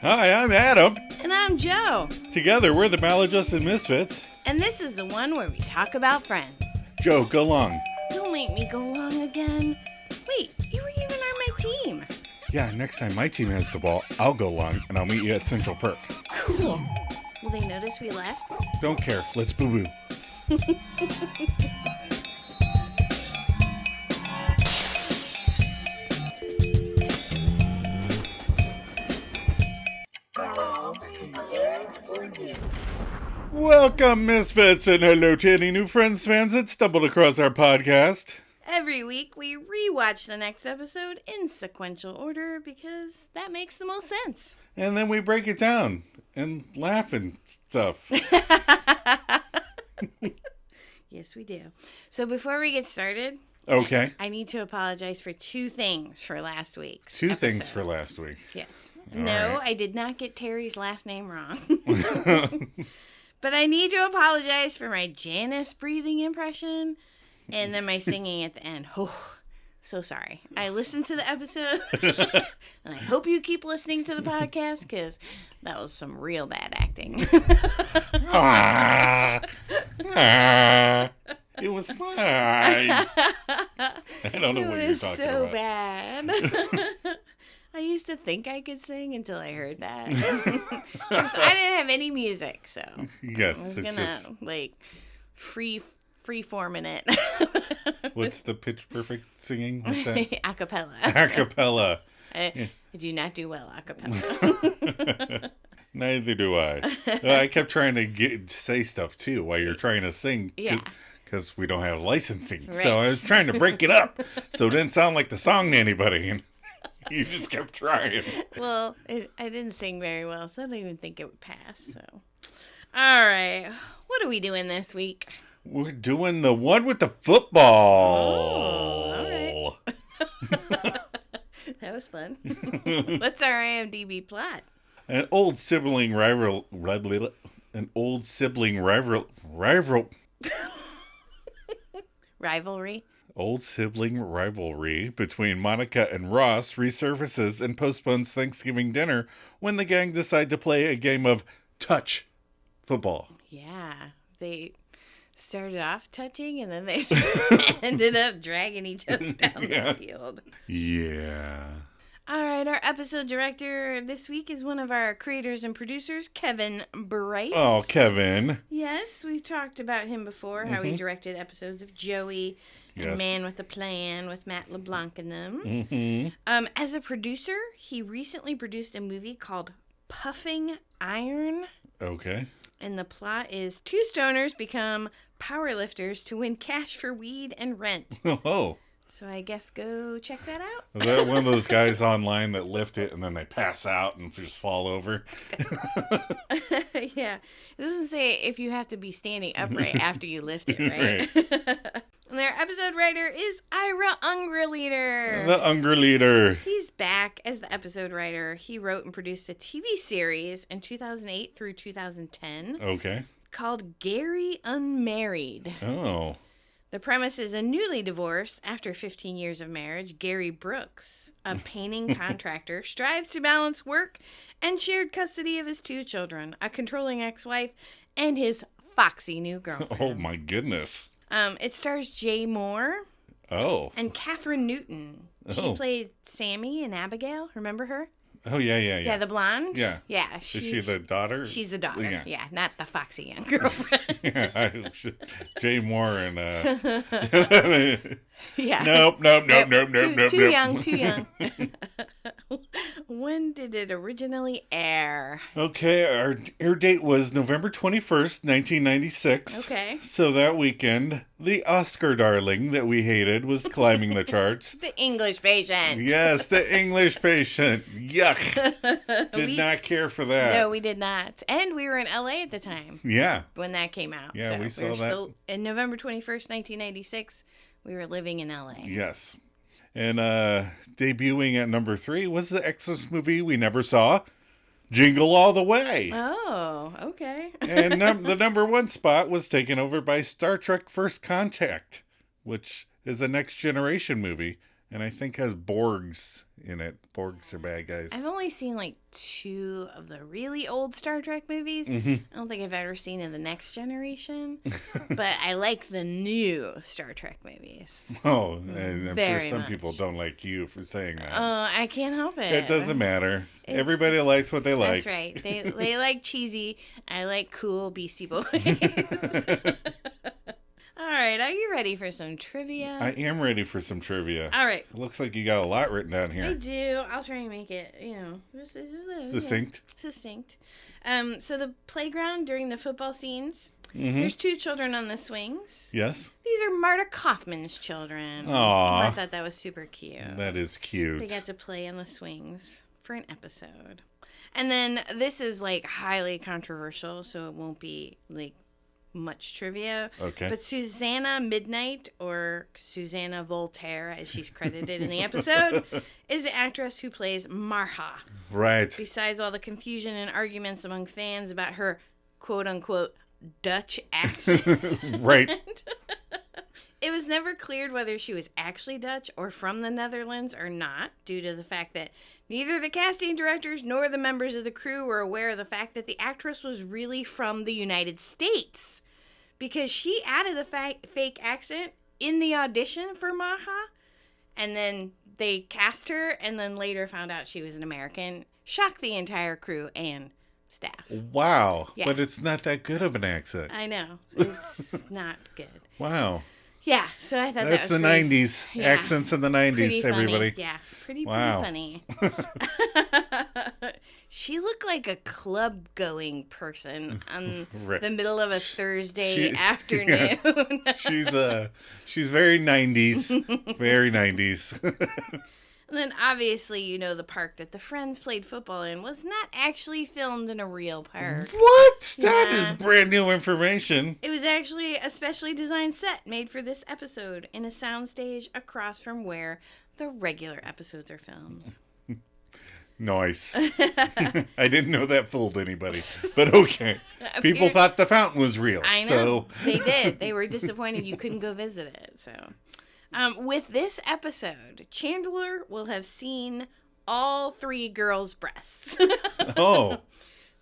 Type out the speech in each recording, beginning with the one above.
Hi, I'm Adam. And I'm Joe. Together, we're the Maladjusted Misfits. And this is the one where we talk about friends. Joe, go long. Don't make me go long again. Wait, you were even on my team. Yeah, next time my team has the ball, I'll go long, and I'll meet you at Central Perk. Cool. Will they notice we left? Don't care. Let's boo-boo. Welcome, Misfits, and hello to any new Friends fans that stumbled across our podcast. Every week, we rewatch the next episode in sequential order because that makes the most sense. And then we break it down and laugh and stuff. Yes, we do. So before we get started, Okay. I need to apologize for two things for last week's Two episode. things for last week. Yes. All No, right. I did not get Terry's last name wrong. But I need to apologize for my Janice breathing impression and then my singing at the end. Oh, so sorry. I listened to the episode, and I hope you keep listening to the podcast because that was some real bad acting. It was fine. I don't know what you're talking It was so about. bad. I used to think I could sing until I heard that. I didn't have any music, so Yes, I was it's gonna just... free forming it. What's the pitch perfect singing? What's that? Acapella. Acapella. I do not do well acapella. Neither do I. I kept trying to say stuff too while you're trying to sing. Yeah. Because we don't have licensing. Right. So I was trying to break it up so it didn't sound like the song to anybody. And you just kept trying. Well, I didn't sing very well, so I don't even think it would pass. So, all right, what are we doing this week? We're doing the one with the football. Oh, all right. That was fun. What's our IMDb plot? An old sibling rivalry between Monica and Ross resurfaces and postpones Thanksgiving dinner when the gang decide to play a game of touch football. Yeah, they started off touching and then they ended up dragging each other down the field. Yeah. All right, our episode director this week is one of our creators and producers, Kevin Bright. Oh, Kevin. Yes, we've talked about him before, how he directed episodes of Joey and Yes. Man with a Plan with Matt LeBlanc in them. Mm-hmm. As a producer, he recently produced a movie called Puffing Iron. Okay. And the plot is two stoners become powerlifters to win cash for weed and rent. Oh. So I guess go check that out. Is that one of those guys online that lift it and then they pass out and just fall over? Yeah. It doesn't say if you have to be standing upright after you lift it, right? And their episode writer is Ira Ungerleider. The Unger Leader. He's back as the episode writer. He wrote and produced a TV series in 2008 through 2010 Okay. called Gary Unmarried. Oh. The premise is a newly divorced, after 15 years of marriage, Gary Brooks, a painting contractor, strives to balance work and shared custody of his two children, a controlling ex-wife, and his foxy new girlfriend. Oh, my goodness. It stars Jay Moore Oh. and Catherine Newton. She Oh. played Sammy and Abigail. Remember her? Oh, yeah. Yeah, the blonde? Yeah. Yeah. Is she the daughter? She's the daughter. Yeah. Yeah, not the foxy young girlfriend. Jay Moore and Yeah. Nope. Too young. When did it originally air? Okay, our air date was November 21st, 1996. Okay. So that weekend, the Oscar darling that we hated was climbing the charts. The English Patient. Yes, the English Patient. Yuck. Did not care for that. No, we did not. And we were in LA at the time Yeah. when that came out. Yeah, so we saw were that. Still, in November 21st, 1996, we were living in LA. Yes. And debuting at number 3 was the Xmas movie we never saw, Jingle All the Way. Oh, okay. And the number 1 spot was taken over by Star Trek First Contact, which is a Next Generation movie. And I think has Borgs in it. Borgs are bad guys. I've only seen like 2 of the really old Star Trek movies. Mm-hmm. I don't think I've ever seen in The Next Generation. But I like the new Star Trek movies. Oh, and I'm Very sure some much. people don't like you for saying that. I can't help it. It doesn't matter. It's- Everybody likes what they like. That's right. They like cheesy. I like cool Beastie Boys. All right. Are you ready for some trivia? I am ready for some trivia. All right. It looks like you got a lot written down I here. do. I'll try and make it, Succinct. succinct. So the playground during the football scenes, Mm-hmm. there's 2 children on the swings. Yes. These are Marta Kaufman's children. Aw. I thought that was super cute. That is cute. They got to play on the swings for an episode. And then this is like highly controversial, so it won't be like much trivia. Okay. But Susanna Midnight, or Susanna Voltaire, as she's credited in the episode, is the actress who plays Marha. Right. Besides all the confusion and arguments among fans about her quote-unquote Dutch accent. Right. It was never cleared whether she was actually Dutch or from the Netherlands or not, due to the fact that neither the casting directors nor the members of the crew were aware of the fact that the actress was really from the United States, because she added a fake accent in the audition for Maha, and then they cast her and then later found out she was an American. Shocked the entire crew and staff. Wow. Yeah. But it's not that good of an accent. I know. It's not good. Wow. Yeah, so I thought That's that was the pretty, 90s. yeah. Accents in the 90s, pretty funny. everybody. Yeah, pretty Wow. funny. She looked like a club-going person on Right. the middle of a Thursday She- afternoon. She's very 90s. Very 90s. And then obviously, you know, the park that the Friends played football in was not actually filmed in a real park. What? That Yeah. is brand new information. It was actually a specially designed set made for this episode in a soundstage across from where the regular episodes are filmed. Nice. I didn't know that fooled anybody, but okay. People thought the fountain was real. I know. So They did. They were disappointed you couldn't go visit it. So, with this episode, Chandler will have seen all 3 girls' breasts. oh,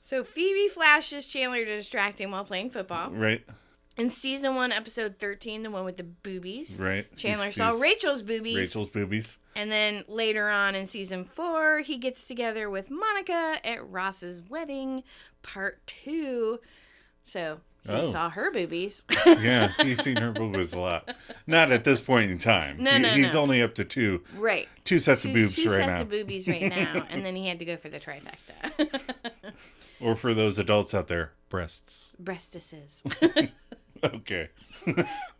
So Phoebe flashes Chandler to distract him while playing football. right, In season 1, episode 13, the one with the boobies, right. Chandler saw Rachel's boobies. Rachel's boobies. And then later on in season 4, he gets together with Monica at Ross's wedding, part 2. So he saw her boobies. Yeah, he's seen her boobies a lot. Not at this point in time. No, He's no. only up to 2 Right. sets of boobs two right sets now. of boobies right now, and then he had to go for the trifecta. Or for those adults out there, breasts. Breastises. Okay.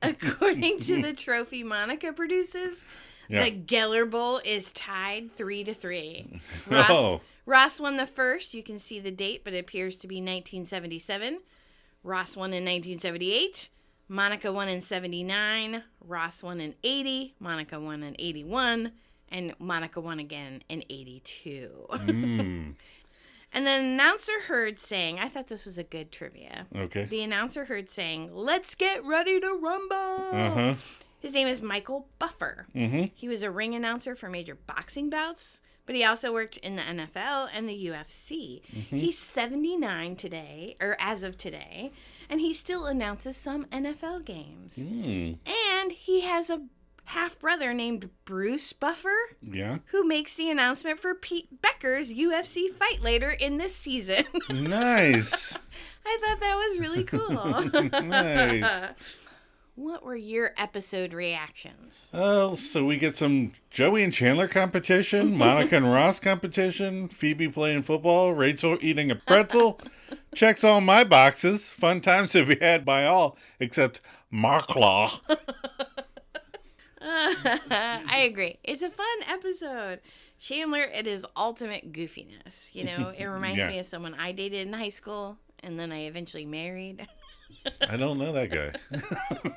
According to the trophy Monica produces, Yeah. the Geller Bowl is tied 3-3. Oh. Ross won the first. You can see the date, but it appears to be 1977. Ross won in 1978. Monica won in 79. Ross won in 80. Monica won in 81. And Monica won again in 82. Mm, And then announcer heard saying, I thought this was a good trivia. okay. The announcer heard saying, "Let's get ready to rumble." Uh-huh. His name is Michael Buffer. Mm-hmm. He was a ring announcer for major boxing bouts, but he also worked in the NFL and the UFC. He's 79 today, or as of today, and he still announces some NFL games. Mm, And he has a half-brother named Bruce Buffer, yeah. who makes the announcement for Pete Becker's UFC fight later in this season. Nice. I thought that was really cool. Nice. What were your episode reactions? Oh, so we get some Joey and Chandler competition, Monica and Ross competition, Phoebe playing football, Rachel eating a pretzel. Checks all my boxes. Fun times to be had by all, except Marklaw. I agree. It's a fun episode. Chandler, it is ultimate goofiness. You know, it reminds Yeah. me of someone I dated in high school, and then I eventually married. I don't know that guy.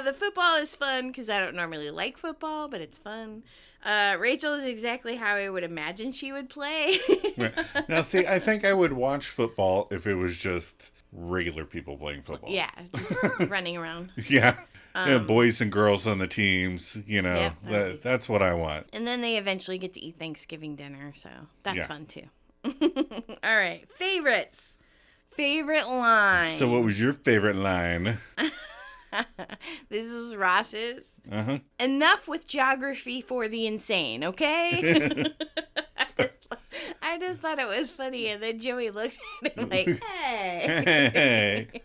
The football is fun because I don't normally like football, but it's fun. Rachel is exactly how I would imagine she would play. Right. Now, see, I think I would watch football if it was just regular people playing football. Yeah, just running around. Yeah. Boys and girls on the teams, Yep. that's what I want. And then they eventually get to eat Thanksgiving dinner, so that's fun too. All right, favorites. Favorite line. So what was your favorite line? This is Ross's. Uh-huh. Enough with geography for the insane, okay? I just thought it was funny, and then Joey looked at him like, hey.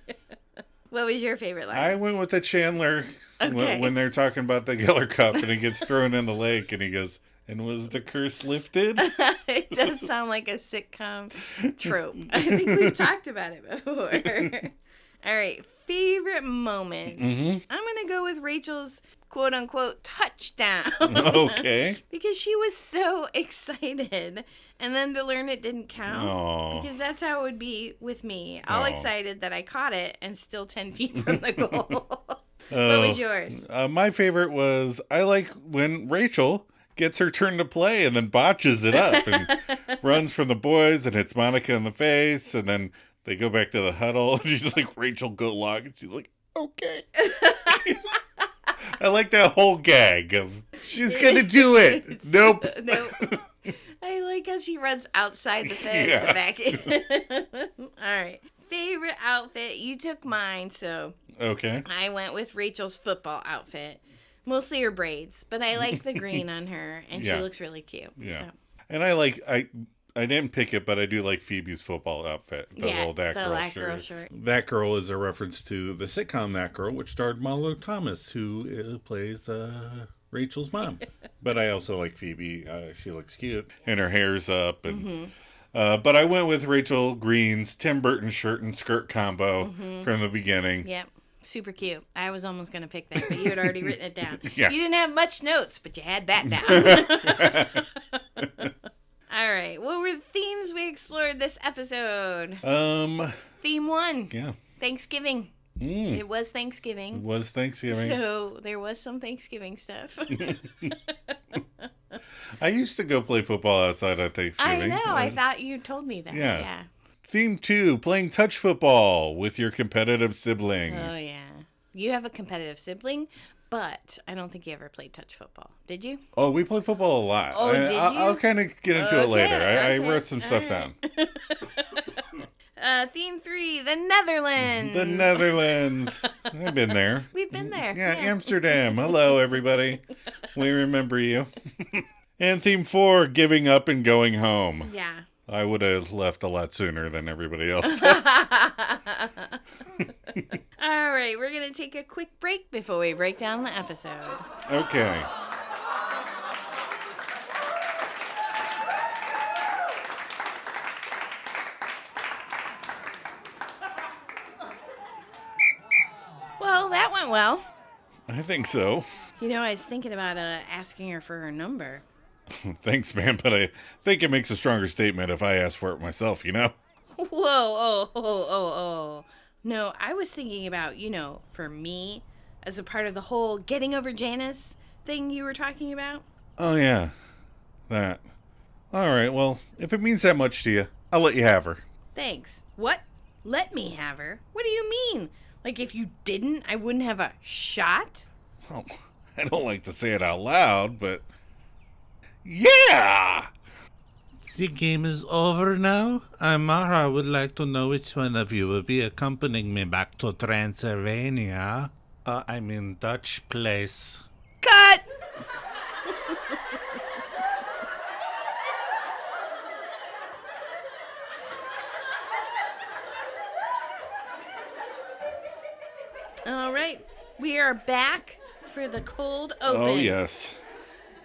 What was your favorite line? I went with the Chandler Okay. when they're talking about the Geller Cup and it gets thrown in the lake and he goes, and was the curse lifted? It does sound like a sitcom trope. I think we've talked about it before. All right, favorite moments. Mm-hmm. I'm going to go with Rachel's quote-unquote touchdown. Okay. Because she was so excited. And then to learn it didn't count. Aww. Because that's how it would be with me. All excited that I caught it and still 10 feet from the goal. What was yours? My favorite was, I like when Rachel gets her turn to play and then botches it up and runs from the boys and hits Monica in the face. And then they go back to the huddle. And she's like, Rachel, go log. And she's like, okay. I like that whole gag of, she's going to do it. Nope. Nope. I like how she runs outside the fence Yeah. and back in. All right. Favorite outfit. You took mine, so Okay. I went with Rachel's football outfit. Mostly her braids, but I like the green on her, and Yeah. she looks really cute. Yeah. So. And I didn't pick it, but I do like Phoebe's football outfit. The little That Girl shirt. That Girl is a reference to the sitcom That Girl, which starred Marlo Thomas, who plays Rachel's mom. But I also like Phoebe. She looks cute. And her hair's up. And but I went with Rachel Green's Tim Burton shirt and skirt combo from the beginning. Yep. Super cute. I was almost going to pick that, but you had already written it down. Yeah. You didn't have much notes, but you had that down. All right. What were the themes we explored this episode? Theme 1. Yeah. Thanksgiving. It was Thanksgiving. It was Thanksgiving. So there was some Thanksgiving stuff. I used to go play football outside on Thanksgiving. I know. I thought you told me that. Yeah. Theme 2, playing touch football with your competitive sibling. Oh, yeah. You have a competitive sibling, but I don't think you ever played touch football. Did you? Oh, we play football a lot. Oh, did you? I'll kind of get into it later. I wrote some stuff right. down. Theme 3, the Netherlands. The Netherlands. I've been there. We've been there. Yeah, Amsterdam. Hello, everybody. We remember you. And theme 4, giving up and going home. Yeah. I would have left a lot sooner than everybody else does. All right, we're going to take a quick break before we break down the episode. Okay. Well, that went well. I think so. You know, I was thinking about asking her for her number. Thanks, man, but I think it makes a stronger statement if I ask for it myself, you know? Whoa, oh. No, I was thinking about, for me, as a part of the whole getting over Janice thing you were talking about. Oh, yeah. That. All right, well, if it means that much to you, I'll let you have her. Thanks. What? Let me have her? What do you mean? Like, if you didn't, I wouldn't have a shot? Oh, I don't like to say it out loud, but... Yeah! The game is over now. Mara would like to know which one of you will be accompanying me back to Transylvania. I'm in Dutch place. Cut! All right, we are back for the cold open. Oh, yes.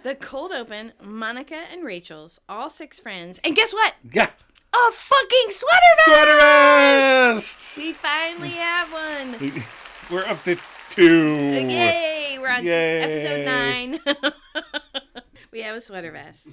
The cold open, Monica and Rachel's, all 6 friends. And guess what? Yeah! A fucking sweater vest! Sweater vest! We finally have one. We're up to 2. Yay! We're on Yay. episode 9. We have a sweater vest.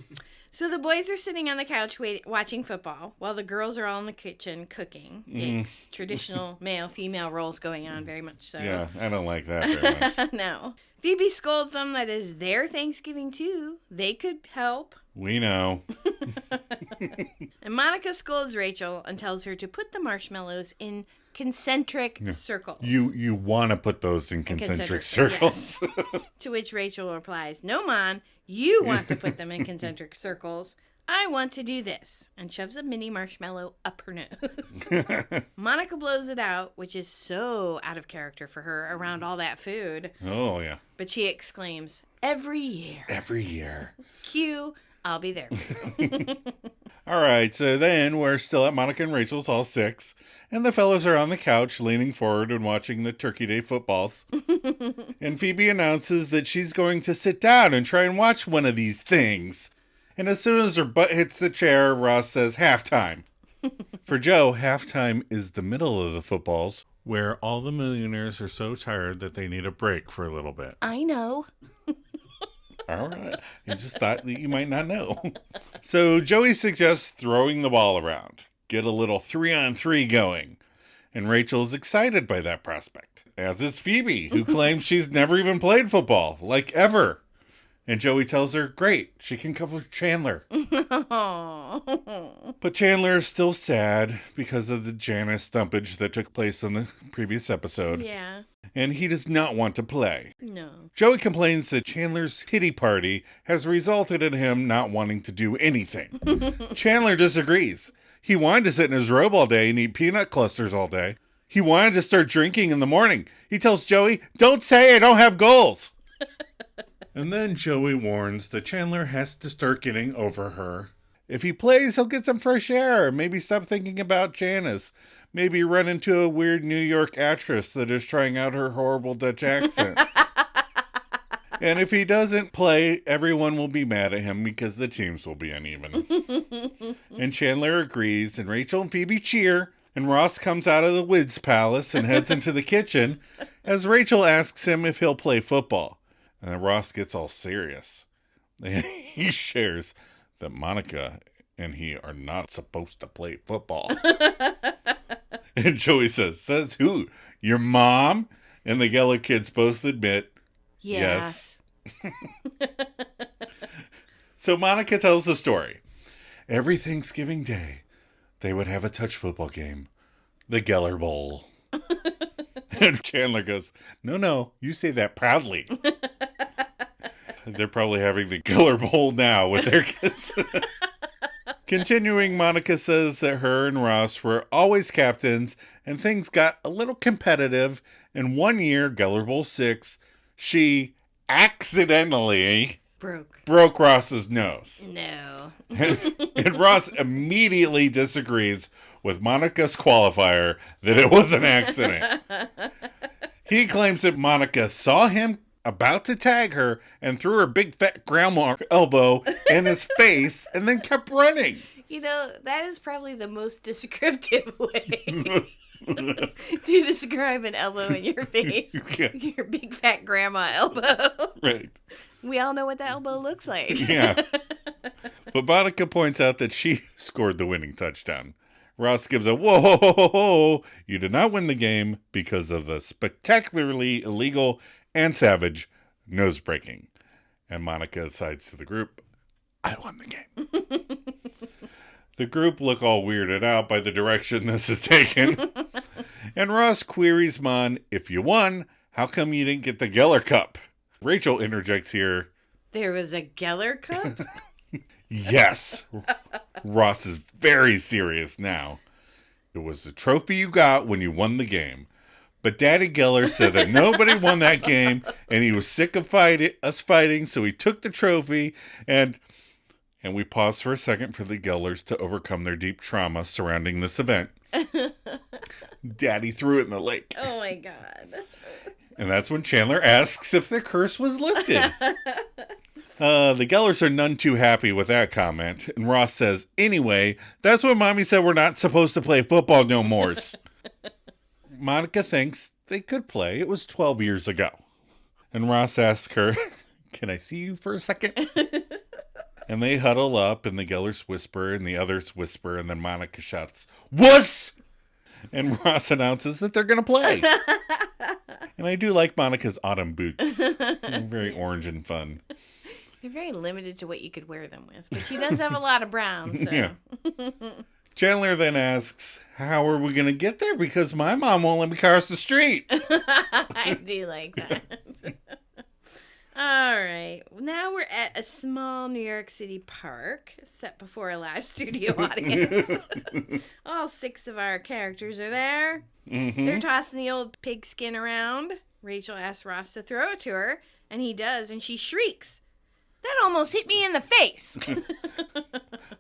So the boys are sitting on the couch watching football while the girls are all in the kitchen cooking. Yikes. Traditional male-female roles going on, very much so. Yeah, I don't like that very much. No. Phoebe scolds them that is their Thanksgiving too. They could help. We know. And Monica scolds Rachel and tells her to put the marshmallows in concentric circles. You want to put those in concentric circles. Yes. To which Rachel replies, "No, Mon, you want to put them in concentric circles. I want to do this," and shoves a mini marshmallow up her nose. Monica blows it out, which is so out of character for her around all that food. Oh, yeah. But she exclaims, "Every year." Every year. Cue, I'll be there. All right, so then we're still at Monica and Rachel's, all six, and the fellows are on the couch leaning forward and watching the Turkey Day footballs. And Phoebe announces that she's going to sit down and try and watch one of these things. And as soon as her butt hits the chair, Ross says halftime. For Joe, halftime is the middle of the footballs, where all the millionaires are so tired that they need a break for a little bit. I know. All right. I just thought that you might not know. So Joey suggests throwing the ball around. Get a little 3-on-3 going. And Rachel's excited by that prospect. As is Phoebe, who claims she's never even played football, like ever. And Joey tells her, great, she can cover Chandler. But Chandler is still sad because of the Janice stumpage that took place in the previous episode. Yeah. And he does not want to play. No. Joey complains that Chandler's pity party has resulted in him not wanting to do anything. Chandler disagrees. He wanted to sit in his robe all day and eat peanut clusters all day. He wanted to start drinking in the morning. He tells Joey, don't say I don't have goals. And then Joey warns that Chandler has to start getting over her. If he plays, he'll get some fresh air. Maybe stop thinking about Janice. Maybe run into a weird New York actress that is trying out her horrible Dutch accent. And if he doesn't play, everyone will be mad at him because the teams will be uneven. And Chandler agrees, and Rachel and Phoebe cheer. And Ross comes out of the Wids Palace and heads into the kitchen as Rachel asks him if he'll play football. And then Ross gets all serious. And he shares that Monica and he are not supposed to play football. And Joey says who? Your mom? And the Geller kids both admit, yes. So Monica tells the story. Every Thanksgiving Day, they would have a touch football game. The Geller Bowl. And Chandler goes, no, you say that proudly. They're probably having the Geller Bowl now with their kids. Continuing, Monica says that her and Ross were always captains and things got a little competitive. And one year, Geller Bowl 6, she accidentally broke Ross's nose. No. And Ross immediately disagrees with Monica's qualifier that it was an accident. He claims that Monica saw him about to tag her and threw her big fat grandma elbow in his face and then kept running. You know, that is probably the most descriptive way to describe an elbow in your face. Yeah. Your big fat grandma elbow. Right. We all know what that elbow looks like. Yeah. But Monica points out that she scored the winning touchdown. Ross gives a whoa, you did not win the game because of the spectacularly illegal and savage nose breaking. And Monica sides to the group, I won the game. The group look all weirded out by the direction this is taken. And Ross queries Mon, if you won, how come you didn't get the Geller Cup? Rachel interjects here. There was a Geller Cup? Yes. Ross is very serious now. It was the trophy you got when you won the game. But Daddy Geller said that nobody won that game, and he was sick of us fighting, so he took the trophy, and we paused for a second for the Gellers to overcome their deep trauma surrounding this event. Daddy threw it in the lake. Oh my God. And that's when Chandler asks if the curse was lifted. The Gellers are none too happy with that comment, and Ross says, anyway, that's what Mommy said we're not supposed to play football no more. Monica thinks they could play. It was 12 years ago. And Ross asks her, can I see you for a second? And they huddle up, and the Gellers whisper, and the others whisper, and then Monica shouts, wuss! And Ross announces that they're going to play. And I do like Monica's autumn boots. They're very orange and fun. They're very limited to what you could wear them with. But she does have a lot of brown, so. Yeah. Chandler then asks, how are we going to get there? Because my mom won't let me cross the street. I do like that. All right. Now we're at a small New York City park set before a live studio audience. All 6 of our characters are there. Mm-hmm. They're tossing the old pigskin around. Rachel asks Ross to throw it to her, and he does, and she shrieks. That almost hit me in the face.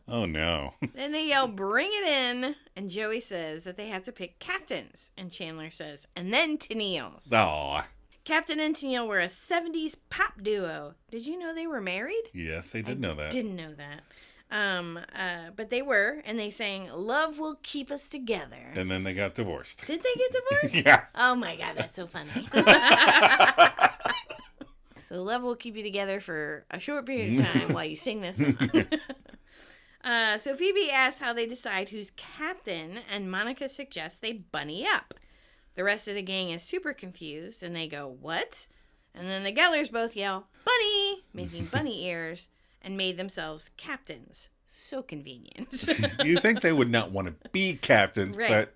Oh, no. Then they yell, bring it in. And Joey says that they have to pick captains. And Chandler says, and then Tennille's. Aw. Captain and Tennille were a 70s pop duo. Did you know they were married? Yes, they did know that. Didn't know that. But they were, and they sang, Love Will Keep Us Together. And then they got divorced. Did they get divorced? Yeah. Oh my God, that's so funny. So love will keep you together for a short period of time while you sing this song. So Phoebe asks how they decide who's captain, and Monica suggests they bunny up. The rest of the gang is super confused, and they go, what? And then the Gellers both yell, bunny, making bunny ears, and made themselves captains. So convenient. You think they would not want to be captains, Right. but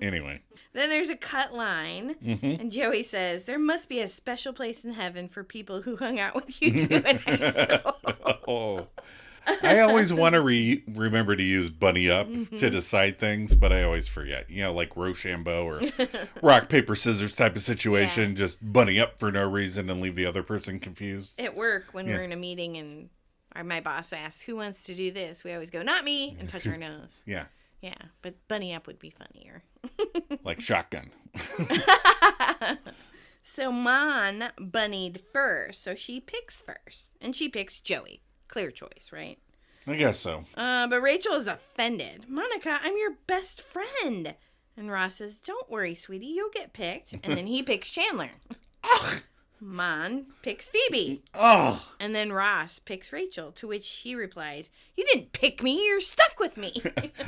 anyway. Then there's a cut line, Mm-hmm. and Joey says, there must be a special place in heaven for people who hung out with you two in high school. Oh. I always want to remember to use bunny up to decide things, but I always forget. You know, like Rochambeau or rock, paper, scissors type of situation. Yeah. Just bunny up for no reason and leave the other person confused. At work, when Yeah. we're in a meeting and my boss asks, who wants to do this? We always go, not me, and touch our nose. Yeah, Yeah, but bunny up would be funnier. like shotgun. So Mon bunnied first, so she picks first. And she picks Joey. Clear choice, right? I guess so. But Rachel is offended. Monica, I'm your best friend. And Ross says, don't worry, sweetie, you'll get picked. And then he picks Chandler. Mon picks Phoebe. Oh, And then Ross picks Rachel, to which he replies, you didn't pick me, you're stuck with me.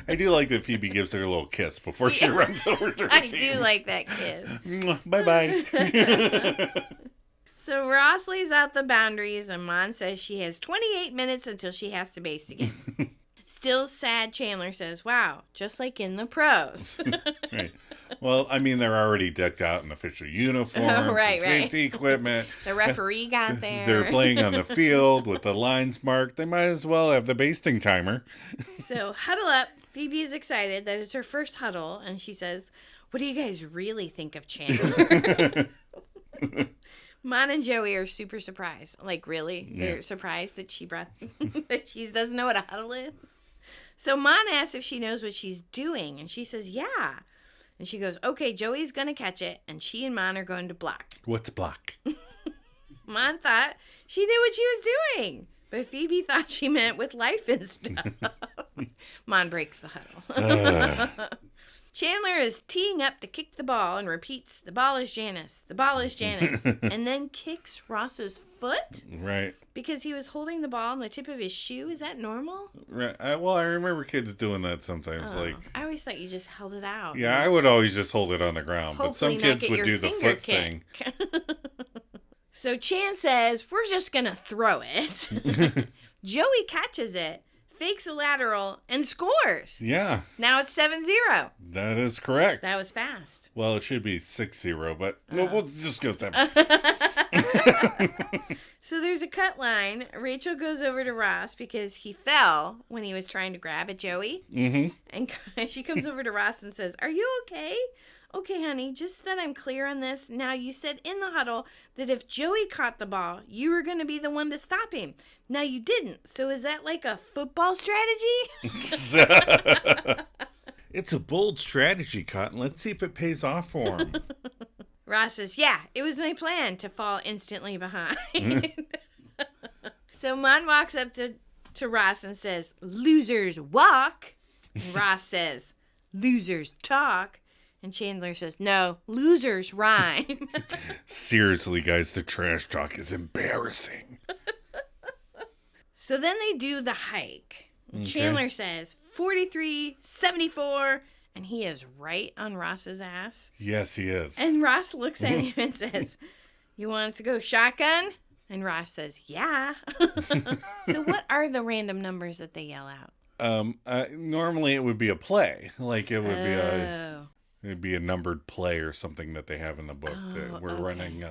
I do like that Phoebe gives her a little kiss before she runs over to her I team. do like that kiss. Bye-bye. So Ross lays out the boundaries, and Mon says she has 28 minutes until she has to base again. Still sad, Chandler says, wow, just like in the pros. Right. Well, I mean, they're already decked out in official uniforms, Right, and safety equipment. The referee got there. They're playing on the field with the lines marked. They might as well have the basting timer. So huddle up. Phoebe is excited that it's her first huddle, and she says, what do you guys really think of Chandler? Mon and Joey are super surprised. Like, really? They're surprised that that she doesn't know what a huddle is? So Mon asks if she knows what she's doing, and she says, yeah. And she goes, okay, Joey's going to catch it, and she and Mon are going to block. What's block? Mon thought she knew what she was doing, but Phoebe thought she meant with life and stuff. Mon breaks the huddle. Chandler is teeing up to kick the ball and repeats, the ball is Janice, the ball is Janice, and then kicks Ross's foot Right. because he was holding the ball on the tip of his shoe. Is that normal? Right. Well, I remember kids doing that sometimes. Oh, Like, I always thought you just held it out. yeah, I would always just hold it on the ground, but Hopefully some not kids get would your do the finger foot thing. So Chan says, we're just going to throw it. Joey catches it, fakes a lateral, and scores. Yeah, Now it's 7-0. that is correct. That was fast. Well, it should be 6-0, but no, we'll just go 7. So there's a cut line. Rachel goes over to Ross because he fell when he was trying to grab at Joey. Mm-hmm. And she comes over to Ross and says, are you okay? Okay, honey, just that I'm clear on this. Now, you said in the huddle that if Joey caught the ball, you were going to be the one to stop him. Now, you didn't. So is that like a football strategy? It's a bold strategy, Cotton. Let's see if it pays off for him. Ross says, yeah, it was my plan to fall instantly behind. So Mon walks up to Ross and says, losers walk. And Ross says, losers talk. And Chandler says, no, losers rhyme. Seriously, guys, the trash talk is embarrassing. So then they do the hike. Okay. Chandler says, 43-74. And he is right on Ross's ass. Yes, he is. And Ross looks at him and says, you want us to go shotgun? And Ross says, yeah. So what are the random numbers that they yell out? Normally it would be a play. Like it would be Oh. it'd be a numbered play or something that they have in the book that we're running.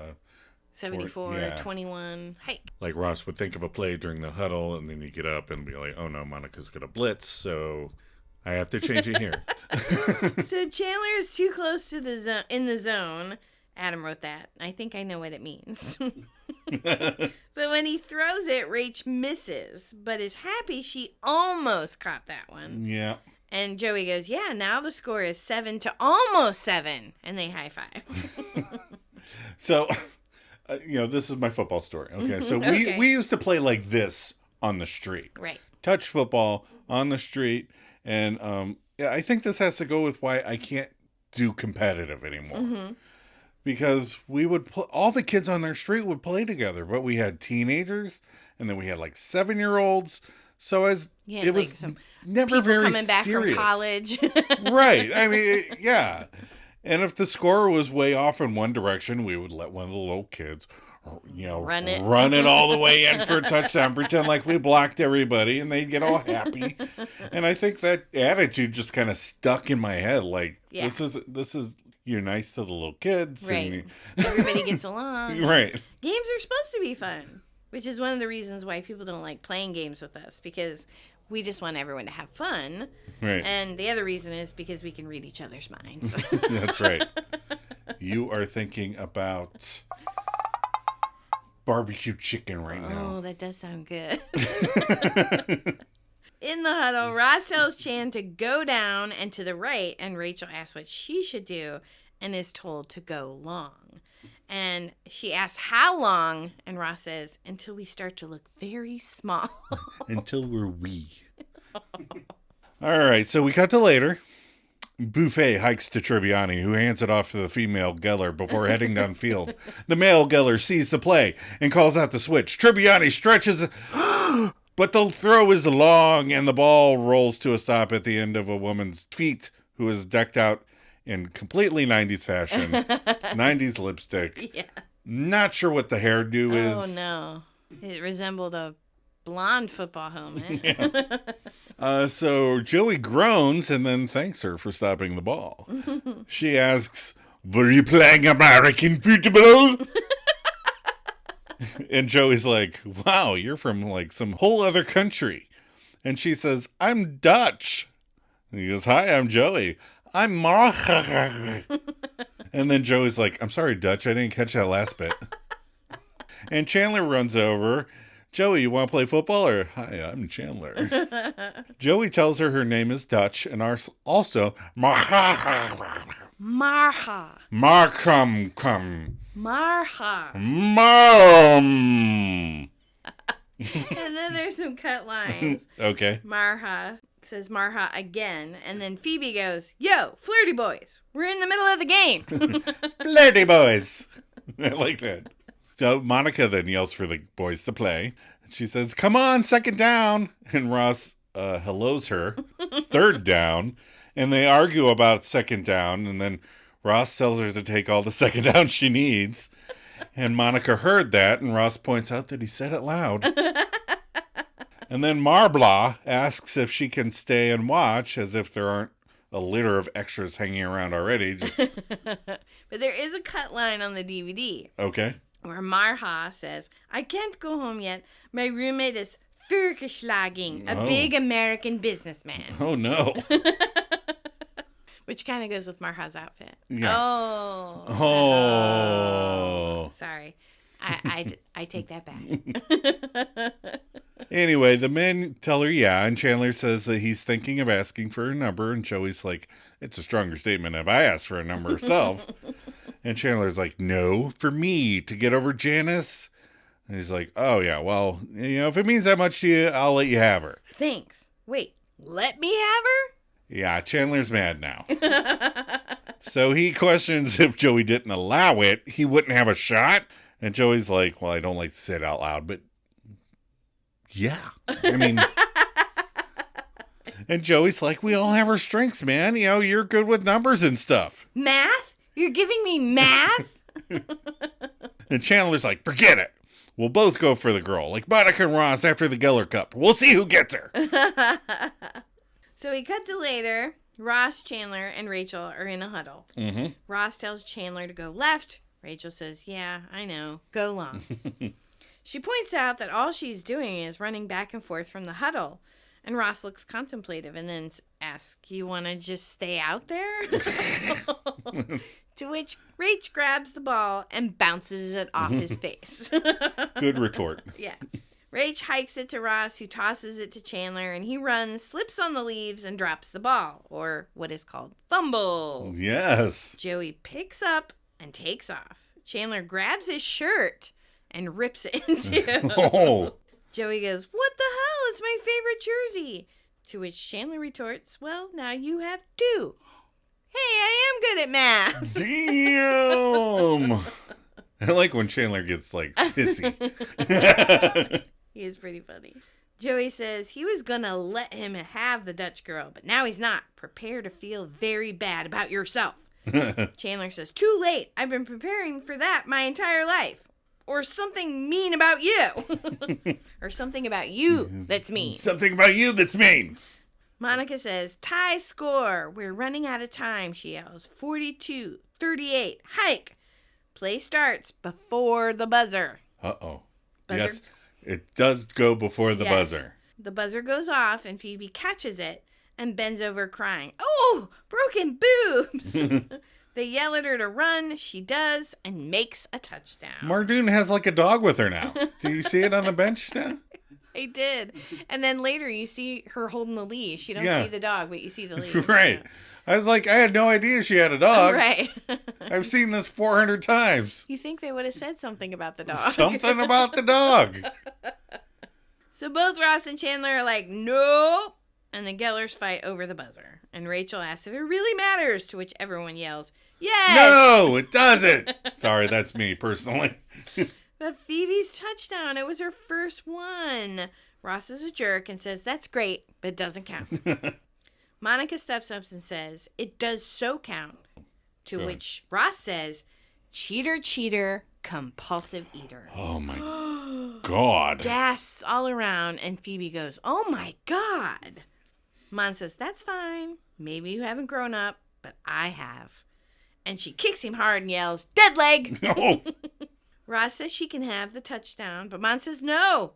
74, yeah. 21. Hey. Like Ross would think of a play during the huddle, and then you get up and be like, oh no, Monica's going to blitz, so I have to change it here. So Chandler is too close to the in the zone. Adam wrote that. I think I know what it means. So when he throws it, Rach misses, but is happy she almost caught that one. Yeah. And Joey goes, yeah, now the score is 7 to almost 7. And they high five. So, this is my football story. Okay. So Okay. we used to play like this on the street. Right. Touch football on the street. And I think this has to go with why I can't do competitive anymore. Mm-hmm. Because we would all the kids on their street would play together, but we had teenagers, and then we had like 7-year-olds. So it was never very coming back serious. from college. Right. I mean, yeah. And if the score was way off in one direction, we would let one of the little kids, run it all the way in for a touchdown, pretend like we blocked everybody, and they'd get all happy. And I think that attitude just kind of stuck in my head. Like, this is. You're nice to the little kids. Right. Everybody gets along. Right. Games are supposed to be fun, which is one of the reasons why people don't like playing games with us, because we just want everyone to have fun. Right. And the other reason is because we can read each other's minds. That's right. You are thinking about barbecue chicken right now. Oh, that does sound good. In the huddle, Ross tells Chan to go down and to the right, and Rachel asks what she should do and is told to go long. And she asks how long, and Ross says, until we start to look very small. Until we're wee. All right, so we cut to later. Buffet hikes to Tribbiani, who hands it off to the female Geller before heading downfield. The male Geller sees the play and calls out the switch. Tribbiani stretches... But the throw is long, and the ball rolls to a stop at the end of a woman's feet who is decked out in completely 90s fashion. 90s lipstick. Yeah. Not sure what the hairdo is. Oh, no. It resembled a blonde football helmet. Yeah. So Joey groans and then thanks her for stopping the ball. She asks, were you playing American football? And Joey's like, wow, you're from like some whole other country. And she says, I'm Dutch. And he goes, hi, I'm Joey. I'm Marga. And then Joey's like, I'm sorry, Dutch, I didn't catch that last bit. And Chandler runs over. Joey, you want to play football? Or, hi, I'm Chandler. Joey tells her name is Dutch and also Marga. Marha. Markham. Marha. Mom. And then there's some cut lines. Okay. Marha says Marha again. And then Phoebe goes, yo, flirty boys. We're in the middle of the game. Flirty boys. I like that. So Monica then yells for the boys to play. She says, come on, second down. And Ross hellos her. Third down. And they argue about second down. And then Ross tells her to take all the second down she needs. And Monica heard that. And Ross points out that he said it loud. And then Marbla asks if she can stay and watch, as if there aren't a litter of extras hanging around already. But there is a cut line on the DVD. Okay. Where Marha says, I can't go home yet. My roommate is Furkeslagging, a big American businessman. Oh, no. Which kind of goes with Marha's outfit. Yeah. Oh. Sorry. I take that back. Anyway, the men tell her yeah, and Chandler says that he's thinking of asking for a number, and Joey's like, it's a stronger statement if I ask for a number herself. And Chandler's like, no, for me, to get over Janice. And he's like, oh, yeah, well, if it means that much to you, I'll let you have her. Thanks. Wait, let me have her? Yeah, Chandler's mad now. So he questions if Joey didn't allow it, he wouldn't have a shot. And Joey's like, well, I don't like to say it out loud, but yeah. I mean, and Joey's like, we all have our strengths, man. You're good with numbers and stuff. Math? You're giving me math? And Chandler's like, forget it. we'll both go for the girl, like Monica and Ross after the Geller Cup. We'll see who gets her. So we cut to later. Ross, Chandler, and Rachel are in a huddle. Mm-hmm. Ross tells Chandler to go left. Rachel says, yeah, I know. Go long. She points out that all she's doing is running back and forth from the huddle. And Ross looks contemplative and then asks, you want to just stay out there? To which Rach grabs the ball and bounces it off his face. Good retort. Yes. Rach hikes it to Ross, who tosses it to Chandler, and he runs, slips on the leaves, and drops the ball, or what is called fumble. Yes. Joey picks up and takes off. Chandler grabs his shirt and rips it in two. Oh. Joey goes, what the hell? It's my favorite jersey. To which Chandler retorts, well, now you have two. Hey, I am good at math. Damn. I like when Chandler gets, like, pissy. He is pretty funny. Joey says he was going to let him have the Dutch girl, but now he's not. Prepare to feel very bad about yourself. Chandler says, too late. I've been preparing for that my entire life. Or something mean about you. Or something about you that's mean. Something about you that's mean. Monica says, tie score. We're running out of time, she yells. 42-38. Hike. Play starts before the buzzer. Uh-oh. Buzzer? Yes, it does go before the buzzer. The buzzer goes off and Phoebe catches it and bends over crying. Oh, broken boobs. They yell at her to run. She does and makes a touchdown. Mardoon has like a dog with her now. Do you see it on the bench now? I did. And then later you see her holding the leash. You don't see the dog, but you see the leash. Right. I was like, I had no idea she had a dog. Right. I've seen this 400 times. You think they would have said something about the dog. Something about the dog. So both Ross and Chandler are like, nope. And the Gellers fight over the buzzer. And Rachel asks if it really matters, to which everyone yells, yes! No, it doesn't. Sorry, that's me personally. But Phoebe's touchdown, it was her first one. Ross is a jerk and says, that's great, but it doesn't count. Monica steps up and says, it does so count. To which Ross says, cheater, cheater, compulsive eater. Oh my God. Gasps all around, and Phoebe goes, oh my God. Mon says, that's fine. Maybe you haven't grown up, but I have. And she kicks him hard and yells, dead leg. No. Ross says she can have the touchdown, but Mon says no.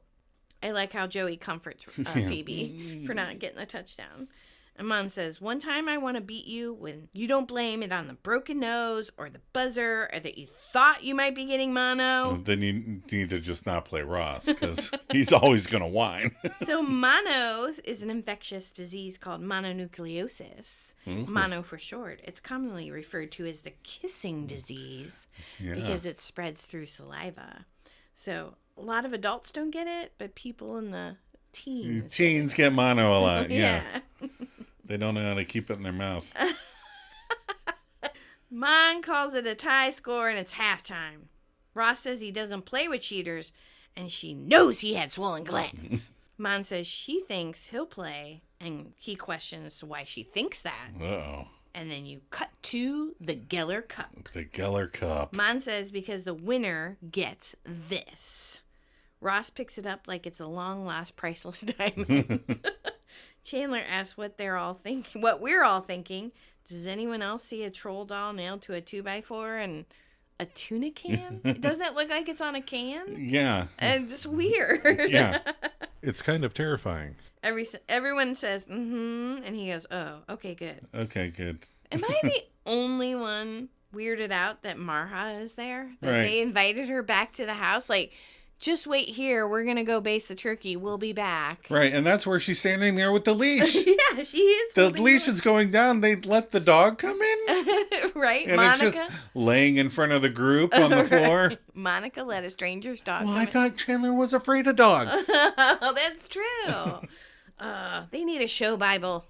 I like how Joey comforts Phoebe for not getting the touchdown. And Mon says, one time I want to beat you when you don't blame it on the broken nose or the buzzer or that you thought you might be getting mono. Well, then you need to just not play Ross because he's always going to whine. So mono is an infectious disease called mononucleosis. Mm-hmm. Mono for short. It's commonly referred to as the kissing disease because it spreads through saliva. So a lot of adults don't get it, but people in the teens get mono a lot. Yeah. They don't know how to keep it in their mouth. Mon calls it a tie score and it's halftime. Ross says he doesn't play with cheaters and she knows he had swollen glands. Mon says she thinks he'll play and he questions why she thinks that. Uh-oh. And then you cut to the Geller Cup. The Geller Cup. Mon says because the winner gets this. Ross picks it up like it's a long-lost priceless diamond. Chandler asks what they're all thinking, what we're all thinking. Does anyone else see a troll doll nailed to a 2x4 and a tuna can? Doesn't it look like it's on a can? Yeah. And it's weird. Yeah. It's kind of terrifying. Everyone says, mm-hmm, and he goes, oh, okay, good. Okay, good. Am I the only one weirded out that Marha is there? That they invited her back to the house? Like, just wait here. We're going to go base the turkey. We'll be back. Right, and that's where she's standing there with the leash. Yeah, she is. The leash is going down. They let the dog come in. Right, and Monica. It's just laying in front of the group on the floor. Monica let a stranger's dog Well, come I thought Chandler was afraid of dogs. Oh, that's true. They need a show Bible.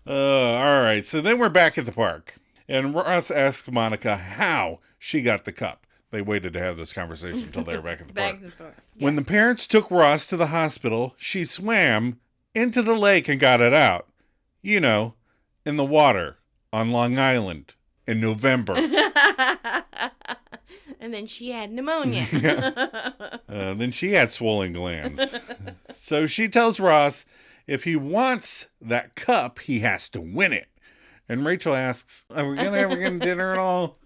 All right, so then we're back at the park. And Ross asks Monica how she got the cup. They waited to have this conversation until they were back at the park. Yeah. When the parents took Ross to the hospital, she swam into the lake and got it out. You know, in the water on Long Island in November. And then she had pneumonia. Then she had swollen glands. So she tells Ross if he wants that cup, he has to win it. And Rachel asks, are we going to ever get dinner at all?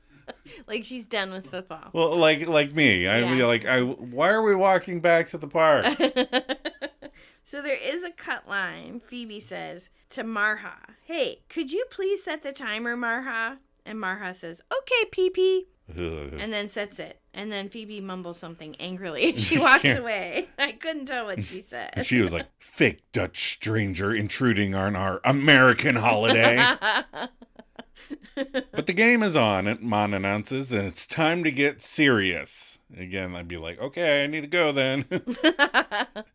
Like she's done with football. Well, like me. Why are we walking back to the park? So there is a cut line. Phoebe says to Marha, hey, could you please set the timer, Marha? And Marha says, okay, Pee-Pee. And then sets it. And then Phoebe mumbles something angrily as she walks away. I couldn't tell what she said. She was like, fake Dutch stranger intruding on our American holiday. But the game is on, Mon announces, and it's time to get serious. Again, I'd be like, okay, I need to go then.